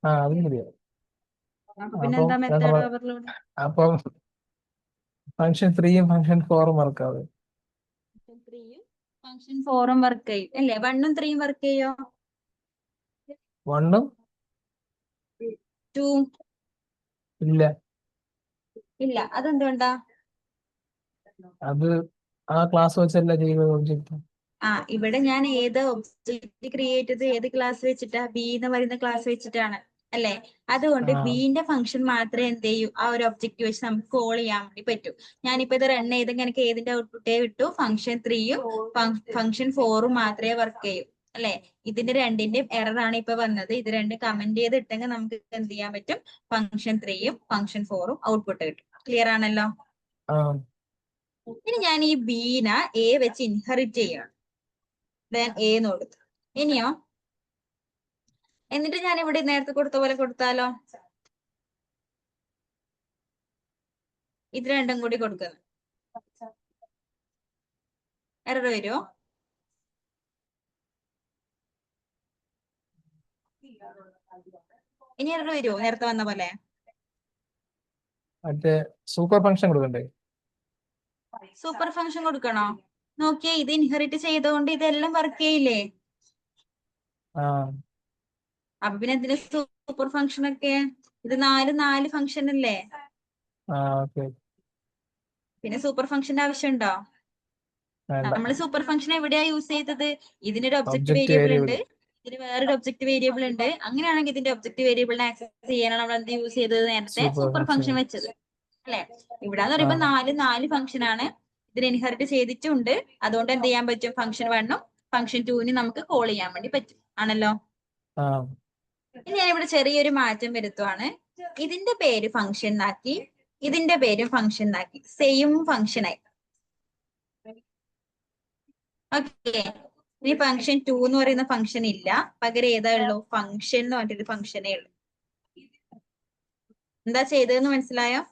അതും ശരിയാ. അപ്പൊ പിന്നെ എന്താ മെത്തേഡ് ഓവർലോഡിംഗ്? അപ്പം ഫംഗ്ഷൻ 3ഉം ഫംഗ്ഷൻ 4ഉം വർക്കാവും. ഫംഗ്ഷൻ 4ഉം വർക്ക് ചെയ്യും അല്ലേ? 1ഉം 3ഉം വർക്ക് ചെയ്യോ? 1ഉം 2ഉം ഇല്ല. ഇല്ല, അതെന്തുകൊണ്ടാ? അത് ആ ക്ലാസ് വെച്ചല്ല ചെയ്തത് ഒബ്ജക്റ്റ്. ഇവിടെ ഞാൻ ഏത് ഒബ്ജക്റ്റ് ക്രിയേറ്റ് ചെയ്ത് ഏത് ക്ലാസ് വെച്ചിട്ടാ? ബി എന്ന് പറയുന്ന ക്ലാസ് വെച്ചിട്ടാണ് അല്ലേ? അതുകൊണ്ട് ബിന്റെ ഫംഗ്ഷൻ മാത്രമേ എന്ത് ചെയ്യൂ, ആ ഒരു ഒബ്ജക്റ്റ് വെച്ച് നമുക്ക് കോൾ ചെയ്യാൻ വേണ്ടി പറ്റൂ. ഞാനിപ്പോ ഇത് റൺ ചെയ്തെങ്കിൽ എനിക്ക് ഏതിന്റെ ഔട്ട്പുട്ടേ കിട്ടൂ? ഫംഗ്ഷൻ 3ഉം ഫംഗ്ഷൻ 4ഉം മാത്രമേ വർക്ക് ചെയ്യൂ അല്ലെ? ഇതിന്റെ രണ്ടിന്റെയും എറർ ആണ് ഇപ്പൊ വന്നത്. ഇത് 2 കമന്റ് ചെയ്ത് ഇട്ടെങ്കിൽ നമുക്ക് എന്ത് ചെയ്യാൻ പറ്റും? ഫംഗ്ഷൻ 3ഉം ഫംഗ്ഷൻ 4ഉം ഔട്ട്പുട്ട് കിട്ടും. ക്ലിയർ ആണല്ലോ? ഇനി ഞാൻ ഈ ബീനെ എ വെച്ച് ഇൻഹെറിറ്റ് ചെയ്യണം. എന്ന് കൊടുത്തു. ഇനിയോ, എന്നിട്ട് ഞാൻ ഇവിടെ നേരത്തെ കൊടുത്ത പോലെ കൊടുത്താലോ? ഇത് രണ്ടും കൂടി കൊടുക്കുന്നു, എറർ വരുമോ? ഇനി എറർ വരുമോ നേരത്തെ വന്ന പോലെ? മറ്റേ സൂപ്പർ ഫംഗ്ഷൻ കൊടുക്കണ്ടേ? സൂപ്പർ ഫംഗ്ഷൻ കൊടുക്കണോ? നോക്കിയേ, ഇത് ഇൻഹെറിറ്റ് ചെയ്തുകൊണ്ട് ഇതെല്ലാം വർക്ക് ചെയ്യില്ലേ? അപ്പൊ പിന്നെ എന്തിന് സൂപ്പർ ഫംഗ്ഷൻ ഒക്കെ? ഇത് 4 ഫംഗ്ഷൻ അല്ലേ? പിന്നെ സൂപ്പർ ഫംഗ്ഷന്റെ ആവശ്യമുണ്ടോ? നമ്മൾ സൂപ്പർ ഫംഗ്ഷൻ എവിടെയാ യൂസ് ചെയ്തത്? ഇതിനൊരു ഒബ്ജക്റ്റ് വേരിയബിൾ ഉണ്ട്, ഇതിന് വേറൊരു ഒബ്ജക്റ്റ് വേരിയബിൾ ഉണ്ട്. അങ്ങനെയാണെങ്കിൽ ഇതിന്റെ ഒബ്ജക്റ്റ് വേരിയബിളിനെ ആക്സസ് ചെയ്യാനാണ് നമ്മൾ എന്ത് യൂസ് ചെയ്തത്? നേരത്തെ സൂപ്പർ ഫംഗ്ഷൻ വെച്ചത് അല്ലെ? ഇവിടെ എന്ന് പറയുമ്പോൾ 4 ഫംഗ്ഷൻ ആണ്, ഇതിന് ഇൻഹെറിറ്റ് ചെയ്തിട്ടുണ്ട്. അതുകൊണ്ട് എന്ത് ചെയ്യാൻ പറ്റും? ഫംഗ്ഷൻ 1ഉം ഫംഗ്ഷൻ 2നും നമുക്ക് കോൾ ചെയ്യാൻ വേണ്ടി പറ്റും, ആണല്ലോ? ഇനി ഞാൻ ഇവിടെ ചെറിയൊരു മാറ്റം വരുത്തുവാണ്. ഇതിന്റെ പേര് ഫംഗ്ഷൻ ആക്കി, ഇതിന്റെ പേരും ഫംഗ്ഷൻ ആക്കി, സെയിം ഫംഗ്ഷൻ ആയി. ഓക്കെ, ഇനി ഫംഗ്ഷൻ 2 എന്ന് പറയുന്ന ഫംഗ്ഷൻ ഇല്ല, പകരം ഏതാ ഉള്ളൂ? ഫംഗ്ഷൻ എന്ന് പറഞ്ഞിട്ടൊരു ഫംഗ്ഷനേ ഉള്ളൂ. എന്താ ചെയ്തതെന്ന് മനസ്സിലായോ?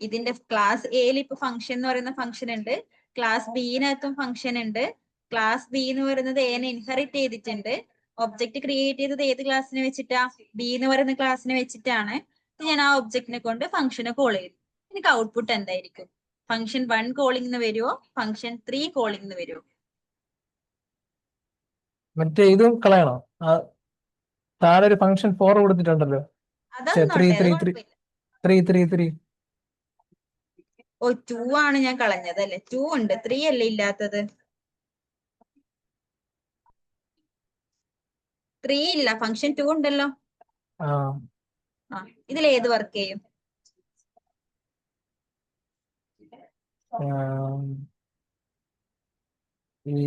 ഇതിന്റെ ക്ലാസ് എയിൽ ഇപ്പൊ ഫംഗ്ഷൻ എന്ന് പറയുന്ന ഫംഗ്ഷൻ ഉണ്ട്, ക്ലാസ് ബിനകത്തും ഫംഗ്ഷൻ ഉണ്ട്. ക്ലാസ് ബി എന്ന് പറയുന്നത് എനെ ഇൻഹെറിറ്റ് ചെയ്തിട്ടുണ്ട്. ഒബ്ജക്റ്റ് ക്രിയേറ്റ് ചെയ്തത് ഏത് ക്ലാസ്സിനെ വെച്ചിട്ടാ? ബി എന്ന് പറയുന്ന ക്ലാസ്സിനെ വെച്ചിട്ടാണ്. ഞാൻ ആ ഒബ്ജക്റ്റിനെ കൊണ്ട് ഫംഗ്ഷനെ കോൾ ചെയ്തു. എനിക്ക് ഔട്ട്പുട്ട് എന്തായിരിക്കും? ഫംഗ്ഷൻ 1 കോളിംഗ് വരുമോ, ഫംഗ്ഷൻ 3 കോളിംഗ് വരുമോ? മറ്റേ ഇതും കളയണോ? താഴെ ഒരു ഫംഗ്ഷൻ 4 കൊടുത്തിട്ടുണ്ടല്ലോ. ഓ, 2 ആണ് ഞാൻ കളഞ്ഞത് അല്ലെ? 2 ഉണ്ട്, 3 അല്ലേ ഇല്ലാത്തത്? 3 ഇല്ല, ഫംഗ്ഷൻ 2 ഉണ്ടല്ലോ. ആ ആ ഇതിൽ ഏത് വർക്ക് ചെയ്യും? ആ, ഈ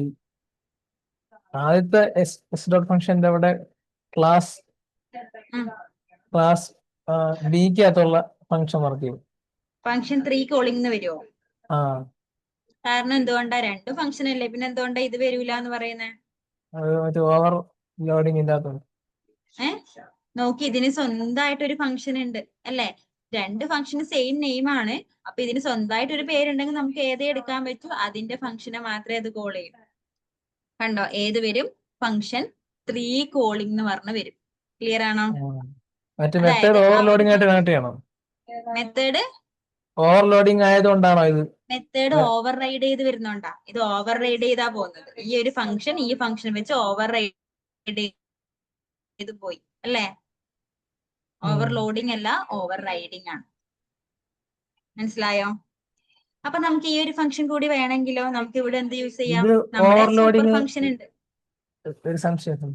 ആദ്യത്തെ എസ് ഡോട്ട് ഫംഗ്ഷന്റെ അവിടെ ക്ലാസ് ക്ലാസ് ബിക്കകത്തുള്ള ഫംഗ്ഷൻ വർക്ക് ചെയ്യും. ഫംഗ്ഷൻ 3 കോളിംഗ് വരുമോ? ആ കാരണം എന്തുകൊണ്ടാ? രണ്ട് ഫംഗ്ഷൻ അല്ലേ, പിന്നെ എന്തുകൊണ്ടാ ഇത് വരൂല എന്ന് പറയുന്നത്? അത് മറ്റേ ഓവർ ലോഡിങ് ഇല്ലാത്തത്. നോക്കി, ഇതിന് സ്വന്തമായിട്ട് ഒരു ഫംഗ്ഷൻ ഉണ്ട് അല്ലെ? രണ്ട് ഫംഗ്ഷന് സെയിം നെയിം ആണ്. അപ്പൊ ഇതിന് സ്വന്തമായിട്ട് ഒരു പേരുണ്ടെങ്കിൽ നമുക്ക് ഏതേ എടുക്കാൻ പറ്റൂ, അതിന്റെ ഫംഗ്ഷനെ മാത്രമേ അത് കോൾ ചെയ്യൂ. കണ്ടോ, ഏത് വരും? ഫംഗ്ഷൻ 3 കോളിംഗ് എന്ന് പറഞ്ഞ് വരും. ക്ലിയർ ആണോ? മറ്റേ അതായത് മെത്തേഡ് ആ ഒരു ഓവർലോഡിംഗ് ആയിട്ട് കണക്ട് ചെയ്യണം. മെത്തേഡ് ഓവർലോഡിംഗ് ആയതുകൊണ്ടാണോ ഇത്? മെത്തേഡ് ഓവർ റൈഡ് ചെയ്ത് വരുന്നോണ്ടാ ഇത് ഓവർ റൈഡ് ചെയ്താ പോകുന്നത്. ഈ ഒരു ഫംഗ്ഷൻ ഈ ഫംഗ്ഷൻ വെച്ച് ഓവർ റൈഡ് ചെയ്ത് പോയി അല്ലേ? ഓവർലോഡിംഗ് അല്ല, ഓവർ റൈഡിംഗ് ആണ്. മനസ്സിലായോ? അപ്പൊ നമുക്ക് ഈ ഒരു ഫംഗ്ഷൻ കൂടി വേണമെങ്കിലോ നമുക്ക് ഇവിടെ എന്ത് യൂസ് ചെയ്യാം? ഇത് നമ്മുടെ സൂപ്പർ ഓവർലോഡിങ് ഫംഗ്ഷൻ ഉണ്ട്. ഒരു സംശയം.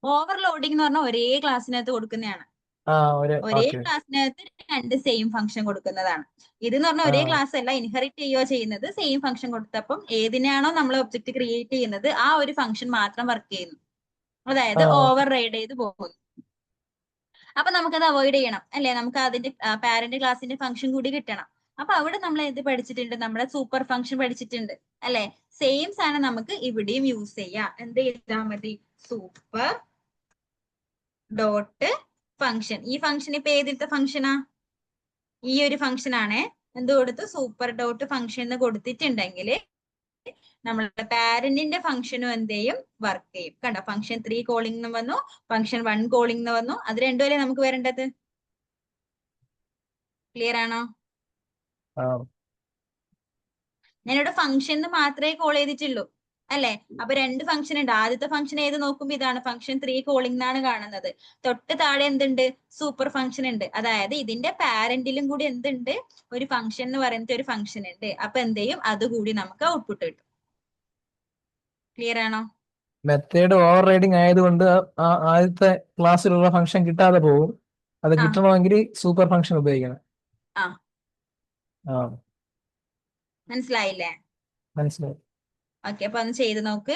ഓവർലോഡിംഗ് എന്ന് പറഞ്ഞാൽ ഒരേ ക്ലാസ്സിനകത്ത് കൊടുക്കുന്നതാണ്. ആ ഒരു ഒരേ ഓക്കെ. ക്ലാസ്സിനകത്ത് രണ്ട് സെയിം ഫംഗ്ഷൻ കൊടുക്കുന്നതാണ്. ഇതെന്ന് പറഞ്ഞാൽ ആ ഒരേ ക്ലാസ് അല്ല, ഇൻഹെറിറ്റ് ചെയ്യുകയോ ചെയ്യുന്നത്. സെയിം ഫംഗ്ഷൻ കൊടുത്തപ്പം ഏതിനാണോ നമ്മൾ ഒബ്ജക്റ്റ് ക്രിയേറ്റ് ചെയ്യുന്നത് ആ ഒരു ഫംഗ്ഷൻ മാത്രം വർക്ക് ചെയ്യുന്നു. അതായത് ഓവർ റൈഡ് ചെയ്ത് പോകുന്നു. അപ്പൊ നമുക്കത് അവോയ്ഡ് ചെയ്യണം അല്ലെ? നമുക്ക് അതിന്റെ പാരന്റ് ക്ലാസിന്റെ ഫംഗ്ഷൻ കൂടി കിട്ടണം. അപ്പൊ അവിടെ നമ്മൾ എന്ത് പഠിച്ചിട്ടുണ്ട്? നമ്മുടെ സൂപ്പർ ഫംഗ്ഷൻ പഠിച്ചിട്ടുണ്ട് അല്ലെ? സെയിം സാധനം നമുക്ക് ഇവിടെയും യൂസ് ചെയ്യാം. എന്ത് ചെയ്താൽ മതി? Super dot function. ഈ ഫംഗ്ഷൻ ഇപ്പൊ ഏതിലത്തെ ഫംഗ്ഷനാ? ഈ ഒരു ഫംഗ്ഷൻ ആണ്. എന്ത് കൊടുത്തു? സൂപ്പർ ഡോട്ട് ഫംഗ്ഷൻ എന്ന് കൊടുത്തിട്ടുണ്ടെങ്കിൽ നമ്മളുടെ പാരന്റിന്റെ ഫംഗ്ഷനും എന്ത് ചെയ്യും? വർക്ക് ചെയ്യും. കണ്ടോ, ഫംഗ്ഷൻ 3 കോളിംഗ് എന്ന് വന്നു, ഫംഗ്ഷൻ 1 കോളിംഗ് എന്ന് വന്നു. അത് രണ്ടുമല്ലേ നമുക്ക് വരേണ്ടത്? ക്ലിയർ ആണോ? ഞാനിവിടെ ഫംഗ്ഷൻ മാത്രമേ കോൾ ചെയ്തിട്ടുള്ളൂ അല്ലെ? അപ്പൊ രണ്ട് ഫംഗ്ഷൻ ഉണ്ട്. ആദ്യത്തെ ഫംഗ്ഷൻ ഏത് നോക്കുമ്പോ ഇതാണ് ഫംഗ്ഷൻ 3 കോളിംഗ് എന്നാണ് കാണുന്നത്. തൊട്ട് താഴെ എന്തുണ്ട്? സൂപ്പർ ഫംഗ്ഷൻ ഉണ്ട്. അതായത് ഇതിന്റെ പാരന്റിലും കൂടി എന്തുണ്ട്? ഒരു ഫംഗ്ഷൻ എന്ന് പറയുന്നത് ഒരു ഫംഗ്ഷൻ ഉണ്ട്. അപ്പൊ എന്ത് ചെയ്യും? അതുകൂടി നമുക്ക് ഔട്ട്പുട്ട് കിട്ടും. ക്ലിയർ ആണോ? മെത്തേഡ് ഓവർ റൈഡിങ് ആയതുകൊണ്ട് ആദ്യത്തെ ക്ലാസ്സിലുള്ള ഫംഗ്ഷൻ കിട്ടാതെ പോകും. അത് കിട്ടണമെങ്കിൽ സൂപ്പർ ഫംഗ്ഷൻ ഉപയോഗിക്കണം. ആ ആ മനസ്സിലായില്ലേ? മനസ്സിലായി. ഓക്കെ, അപ്പൊ ഒന്ന് ചെയ്ത് നോക്ക്.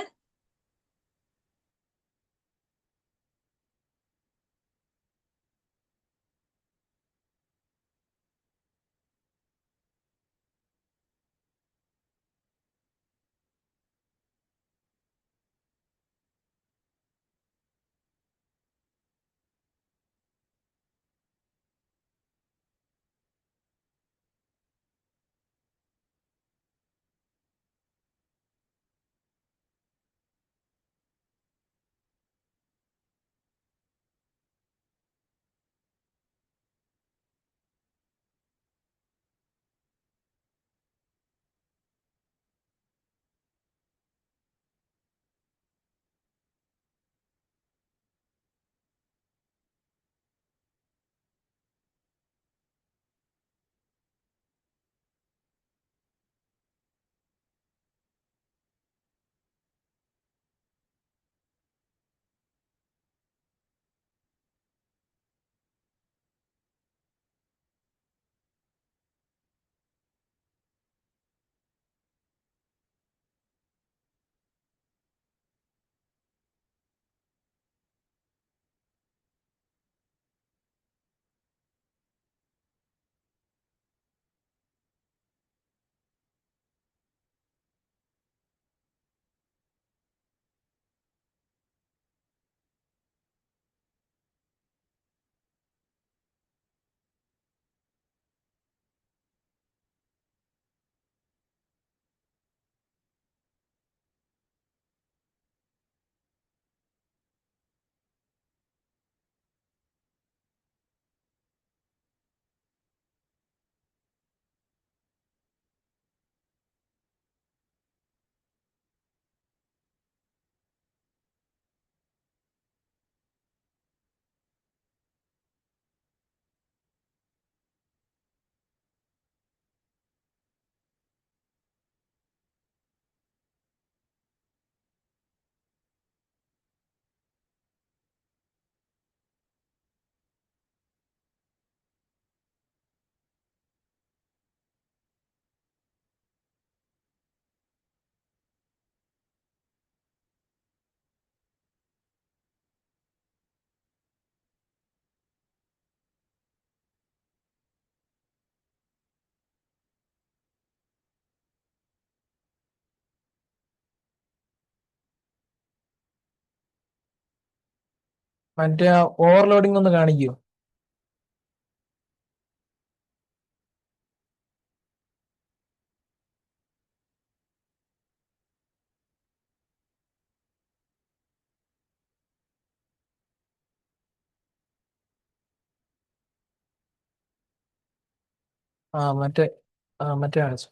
മറ്റേ ഓവർലോഡിംഗ് ഒന്ന് കാണിക്കൂ. ആ മറ്റേ മറ്റേ കാണിച്ചു.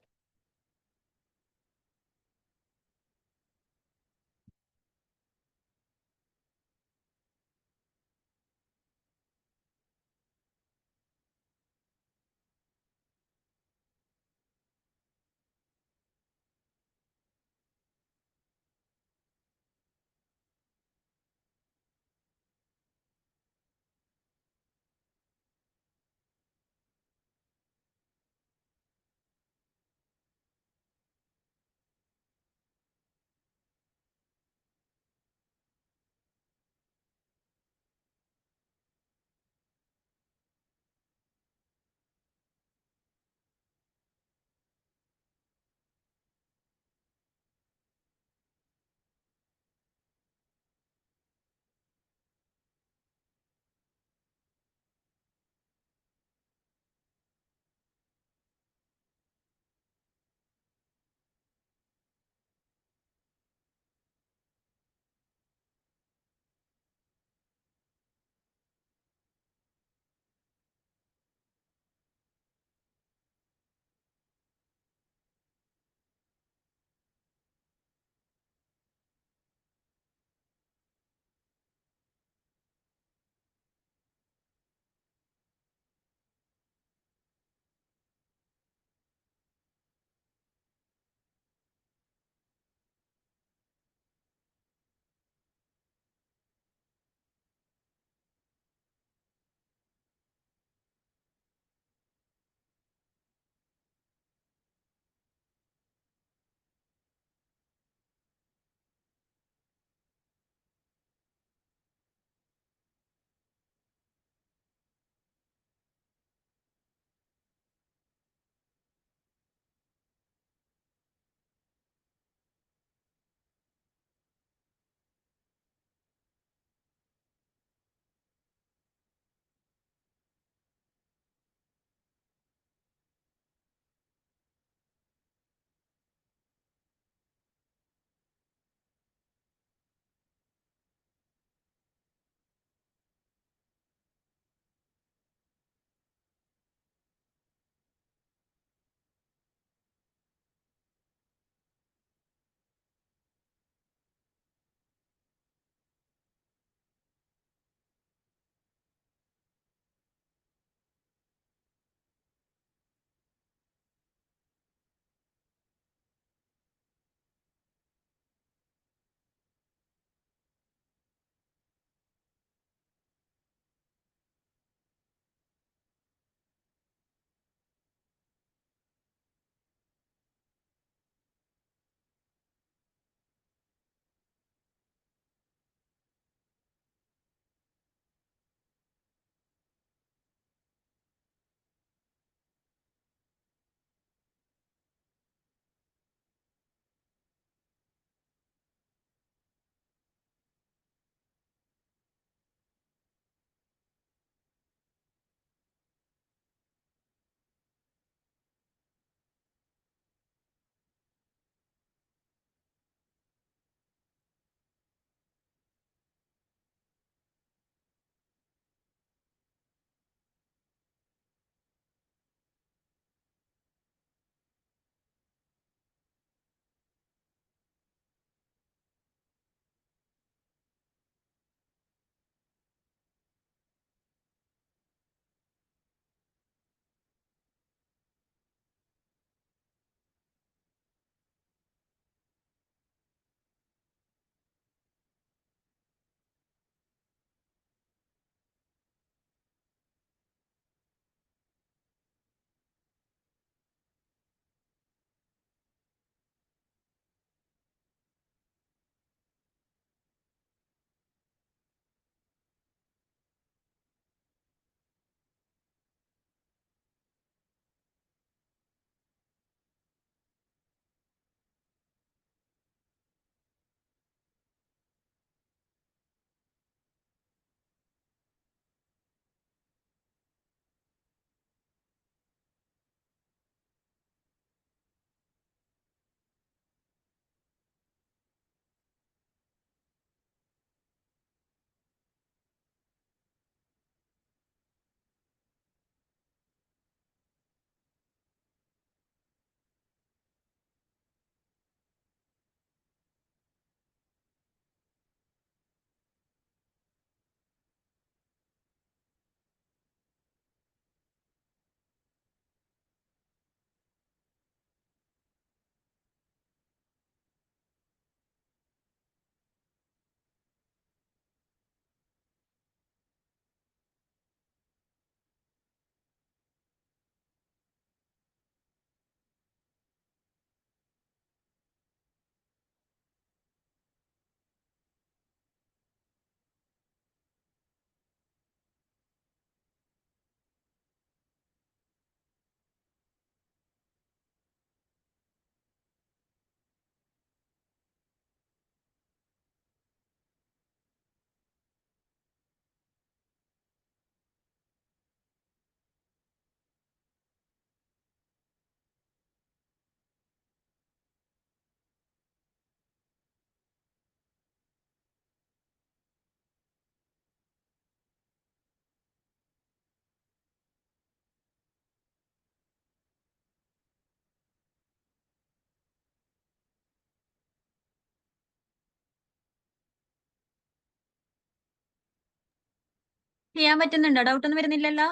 ചെയ്യാൻ പറ്റുന്നുണ്ടോ? ഡൗട്ട് ഒന്നും വരുന്നില്ലല്ലോ?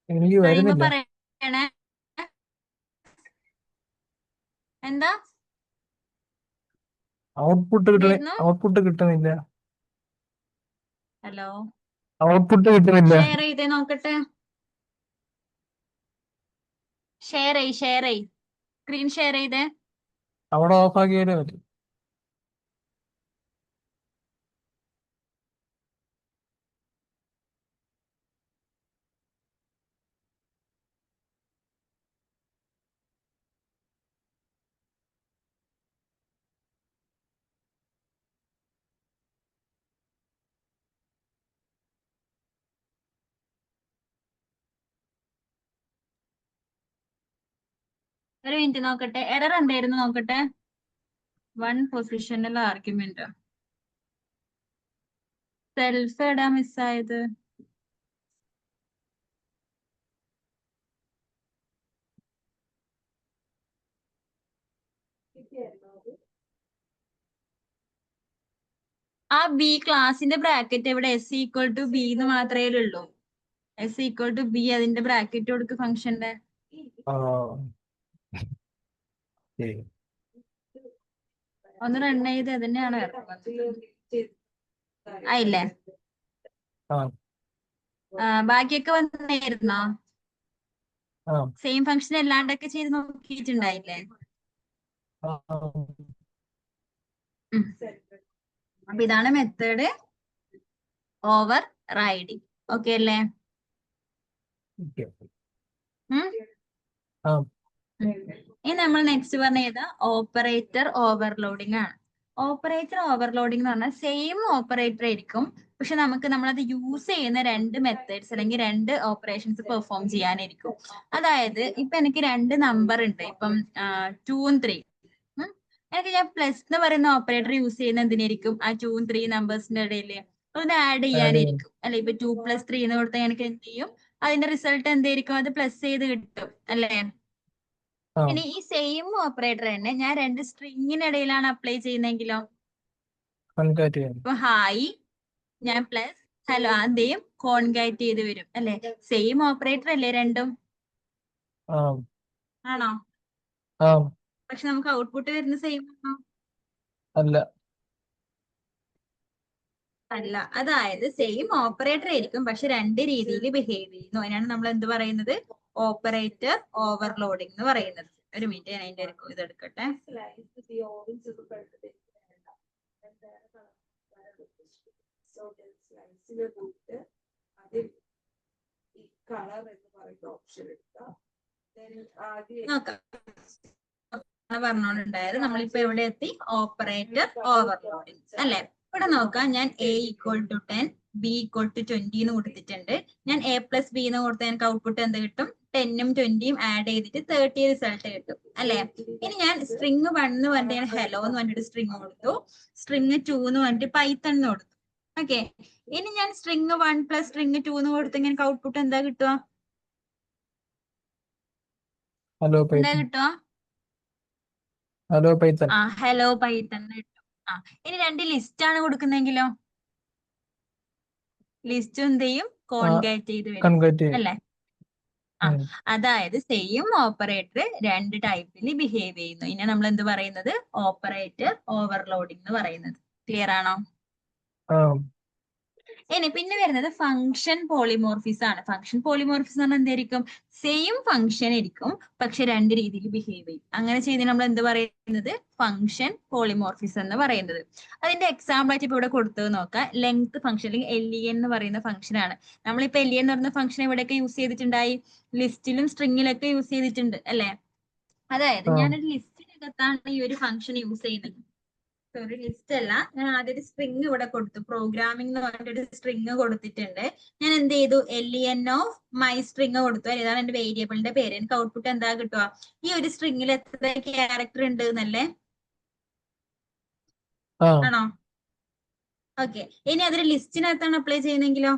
എനിക്ക് കഴിയുമ്പോ വരുന്നില്ല. പറയണേ. എന്താ എന്തായിരുന്നു? ഔട്ട്പുട്ട് കിട്ടുന്നില്ല. ഹലോ, ഔട്ട്പുട്ട് കിട്ടുന്നില്ല. ഷെയർ ചെയ്തേ നോക്കട്ടെ. ഷെയർ ചെയ് സ്ക്രീൻ ഷെയർ ചെയ്തേ. അവിടെ ഓഫ് ആക്കിയാലേ പറ്റും. ഒരു മിനിറ്റ് നോക്കട്ടെ. എറർ എന്തായിരുന്നു നോക്കട്ടെ. One positional argument. സെൽഫ് എടാ മിസ്സായത്. ആ ബി ക്ലാസിന്റെ ബ്രാക്കറ്റ് എവിടെ? എസ് ഈക്വൽ ടു ബി എന്ന് മാത്രമേ ഉള്ളൂ. എസ് ഈക്വൽ ടു ബി അതിന്റെ ബ്രാക്കറ്റ് കൊടുക്ക് ഫംഗ്ഷന്റെ. ആ, ശരി. ഒന്ന് റൺ ചെയ്ത് തന്നെയാണ് ആയില്ലേ? ആ ബാക്കിയൊക്കെ വന്നായിരുന്നോ? ആ സെയിം ഫംഗ്ഷൻ അല്ലാണ്ടൊക്കെ ചെയ്ത് നോക്കിയിട്ടുണ്ടായില്ലേ? ആ, ഉം. അപ്പൊ ഇതാണ് മെത്തേഡ് ഓവർ റൈഡിങ്. ഓക്കെ അല്ലേ? ഓക്കെ. ഉം. ആ ഇനി നമ്മൾ നെക്സ്റ്റ് പറഞ്ഞ ഏതാ? ഓപ്പറേറ്റർ ഓവർലോഡിംഗ് ആണ്. ഓപ്പറേറ്റർ ഓവർലോഡിംഗ് എന്ന് പറഞ്ഞാൽ സെയിം ഓപ്പറേറ്റർ ആയിരിക്കും, പക്ഷെ നമ്മളത് യൂസ് ചെയ്യുന്ന രണ്ട് മെത്തേഡ്സ് അല്ലെങ്കിൽ രണ്ട് ഓപ്പറേഷൻസ് പെർഫോം ചെയ്യാനായിരിക്കും. അതായത് ഇപ്പൊ എനിക്ക് രണ്ട് നമ്പർ ഉണ്ട്, ഇപ്പം 2 ഉം 3. എനിക്ക് ഞാൻ പ്ലസ് എന്ന് പറയുന്ന ഓപ്പറേറ്റർ യൂസ് ചെയ്യുന്ന എന്തിനായിരിക്കും? ആ 2 ഉം 3 നമ്പേഴ്സിന്റെ ഇടയിൽ ഒന്ന് ആഡ് ചെയ്യാനായിരിക്കും അല്ലെ? ഇപ്പൊ 2 + 3 എന്ന് കൊടുത്താൽ എനിക്ക് എന്ത് ചെയ്യും? അതിന്റെ റിസൾട്ട് എന്തായിരിക്കും? അത് പ്ലസ് ചെയ്ത് കിട്ടും അല്ലേ? ആ ഇനി ഈ സെയിം ഓപ്പറേറ്റർ തന്നെ ഞാൻ രണ്ട് സ്ട്രിങ്ങിനിടയിലാണ് അപ്ലൈ ചെയ്യുന്നതെങ്കിലോ? കൺകാറ്റ് ചെയ്യാം. ഇപ്പൊ ഹായ് ഞാൻ പ്ലസ് ഹലോ ആദ്യം കോൺകാറ്റ് ചെയ്ത് വരും അല്ലെ? സെയിം ഓപ്പറേറ്റർ അല്ലേ രണ്ടും? ആ ആണോ? ആ പക്ഷെ നമുക്ക് ഔട്ട്പുട്ട് വരുന്ന സെയിം ആണോ? അല്ല. അല്ല. അതായത് സെയിം ഓപ്പറേറ്റർ ആയിരിക്കും, പക്ഷെ രണ്ട് രീതിയിൽ ബിഹേവ് ചെയ്യുന്നു. അതിനാണ് നമ്മൾ എന്ത് പറയുന്നത്? ഓപ്പറേറ്റർ ഓവർലോഡിംഗ് എന്ന് പറയുന്നത്. ഒരു മിനിറ്റ്, ഞാൻ അതിന്റെ ഇത് എടുക്കട്ടെ. നോക്കാം. പറഞ്ഞോണ്ടായത് നമ്മളിപ്പോ എവിടെ എത്തി? ഓപ്പറേറ്റർ ഓവർലോഡിംഗ് അല്ലെ? ഇവിടെ നോക്കാം. ഞാൻ a = 10, b = 20 എന്ന് കൊടുത്തിട്ടുണ്ട്. ഞാൻ a + b എന്ന് കൊടുത്താൽ എനിക്ക് ഔട്ട്പുട്ട് എന്ത് കിട്ടും? 10 ഉം 20 ഉം ആഡ് ചെയ്തിട്ട് 30 റിസൾട്ട് കിട്ടും അല്ലെ? ഇനി ഞാൻ സ്ട്രിങ് 1 എന്ന് പറഞ്ഞിട്ട് ഞാൻ ഹലോ എന്ന് പറഞ്ഞിട്ട് സ്ട്രിങ് കൊടുത്തു, സ്ട്രിങ് 2 എന്ന് പറഞ്ഞിട്ട് പൈത്തൺ എന്ന് കൊടുത്തു. ഓക്കെ, ഇനി ഞാൻ സ്ട്രിങ് 1 + സ്ട്രിങ് 2 എന്ന് കൊടുത്തെങ്കിൽ എനിക്ക് ഔട്ട്പുട്ട് എന്താ കിട്ടുക? ഹലോ എന്താ പൈത്തൺ. കിട്ടുക? Hello Python. ഹലോ പൈത്തൺ കിട്ടും. ഇനി രണ്ട് ലിസ്റ്റ് ആണ് കൊടുക്കുന്നെങ്കിലോ? ലിസ്റ്റ് എന്ത് ചെയ്യും? കോൺകാറ്റ് ചെയ്ത് വരും കൺകാറ്റ് ചെയ്യാം. അല്ലെ? അതായത് സെയിം ഓപ്പറേറ്റർ രണ്ട് ടൈപ്പിൽ ബിഹേവ് ചെയ്യുന്നു. ഇനി നമ്മൾ എന്ത് പറയുന്നത്? ഓപ്പറേറ്റർ ഓവർലോഡിംഗ് എന്ന് പറയുന്നത്. ക്ലിയർ ആണോ? ആ ഇനി പിന്നെ വരുന്നത് ഫംഗ്ഷൻ പോളിമോർഫിസം ആണ്. ഫംഗ്ഷൻ പോളിമോർഫിസം എന്ന് പറഞ്ഞാൽ എന്തായിരിക്കും? സെയിം ഫംഗ്ഷൻ ആയിരിക്കും, പക്ഷെ രണ്ട് രീതിയിൽ ബിഹേവ് ചെയ്യും. അങ്ങനെ ചെയ്ത് നമ്മൾ എന്ത് പറയുന്നത്? ഫംഗ്ഷൻ പോളിമോർഫിസം എന്ന് പറയുന്നത്. അതിന്റെ എക്സാമ്പിൾ ആയിട്ട് ഇപ്പൊ ഇവിടെ കൊടുത്തത് നോക്കാം. ലെങ്ത് ഫംഗ്ഷൻ അല്ലെങ്കിൽ LEN എന്ന് പറയുന്ന ഫംഗ്ഷൻ ആണ്. നമ്മളിപ്പോ LEN എന്ന് പറയുന്ന ഫംഗ്ഷൻ എവിടെയൊക്കെ യൂസ് ചെയ്തിട്ടുണ്ടായി? ലിസ്റ്റിലും സ്ട്രിങ്ങിലൊക്കെ യൂസ് ചെയ്തിട്ടുണ്ട് അല്ലെ? അതായത് ഞാനൊരു ലിസ്റ്റിനകത്താണ് ഈ ഒരു ഫംഗ്ഷൻ യൂസ് ചെയ്യുന്നത്. ഒരു ലിസ്റ്റ് അല്ല, ഞാൻ ആദ്യം ഒരു സ്ട്രിങ് ഇവിടെ കൊടുത്തു. പ്രോഗ്രാമിംഗ് എന്ന് പറഞ്ഞിട്ട് സ്ട്രിങ് കൊടുത്തിട്ടുണ്ട്. ഞാൻ എന്ത് ചെയ്തു? LEN ഓഫ് മൈ സ്ട്രിങ് കൊടുത്തു. ഇതാണ് എന്റെ വേരിയബിളിന്റെ പേര്. എനിക്ക് ഔട്ട്പുട്ട് എന്താ കിട്ടുക? ഈ ഒരു സ്ട്രിങ്ങിൽ എത്ര ക്യാരക്ടർ ഉണ്ട് എന്നല്ലേ? ആണോ? ഓക്കെ, ഇനി അതൊരു ലിസ്റ്റിനകത്താണ് അപ്ലൈ ചെയ്യുന്നെങ്കിലോ?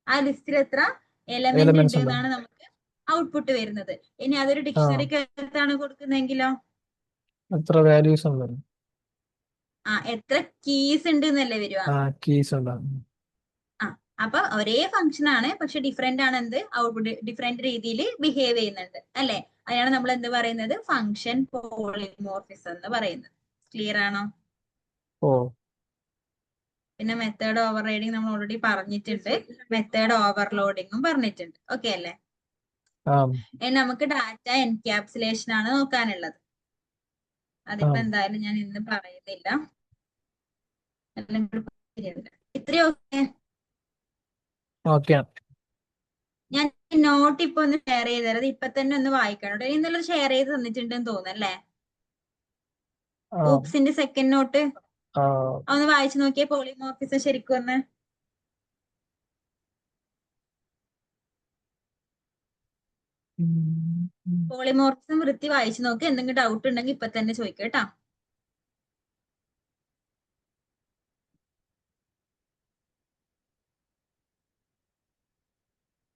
ആ ലിസ്റ്റിൽ എത്ര എലമെന്റ് ഉണ്ട് എന്നാണ് നമുക്ക് ഔട്ട്പുട്ട് വരുന്നത്. ഇനി അതൊരു ഡിക്ഷണറിക്ക് അകത്താണ് കൊടുക്കുന്നെങ്കിലോ? എത്ര വാല്യൂസ് ഉണ്ട്? എത്ര കീസ് ഉണ്ട് എന്നല്ലേ വരിക? കീസ് ഉണ്ടാകും. അപ്പൊ ഒരേ ഫംഗ്ഷൻ ആണ്, പക്ഷെ ഡിഫറെന്റ് ആണ് എന്ത് ഔട്ട്പുട്ട് ഡിഫറെന്റ് രീതിയിൽ ബിഹേവ് ചെയ്യുന്നുണ്ട് അല്ലെ. അതിനാണ് നമ്മൾ എന്ത് പറയുന്നത്, ഫംഗ്ഷൻ പോളിമോർഫിസം എന്ന് പറയുന്നത്. ക്ലിയർ ആണോ? ഓ പിന്നെ മെത്തേഡ് ഓവർ റൈഡിങ് നമ്മൾ ഓൾറെഡി പറഞ്ഞിട്ടുണ്ട്, മെത്തേഡ് ഓവർലോഡിങ്ങും പറഞ്ഞിട്ടുണ്ട്. ഓക്കെ അല്ലേ? ആ ഇനി നമുക്ക് ഡാറ്റ എൻക്യാപ്സുലേഷൻ ആണ് നോക്കാനുള്ളത്. അതിപ്പോ എന്തായാലും ഞാൻ ഇന്ന് പറയുന്നില്ല. ഇത്രയും ഓക്കെ. ഓക്കെ ഞാൻ നോട്ട് ഇപ്പൊ ഒന്ന് ഷെയർ ചെയ്ത് തരാം, ഇപ്പൊ തന്നെ ഒന്ന് വായിക്കണം കേട്ടോ. ഇന്നലെ ഷെയർ ചെയ്ത് തന്നിട്ടുണ്ടെന്ന് തോന്നുന്നല്ലേ, ആ ഊപ്സിന്റെ സെക്കൻഡ് നോട്ട്. ആ ഒന്ന് വായിച്ചു നോക്കിയേ പോളിമോർഫിസം ശരിക്കും ഒന്ന്. പോളിമോർഫിസം വൃത്തി വായിച്ചു നോക്ക്. എന്തെങ്കിലും ഡൗട്ട് ഉണ്ടെങ്കിൽ ഇപ്പൊ തന്നെ ചോദിക്കാം കേട്ടോ.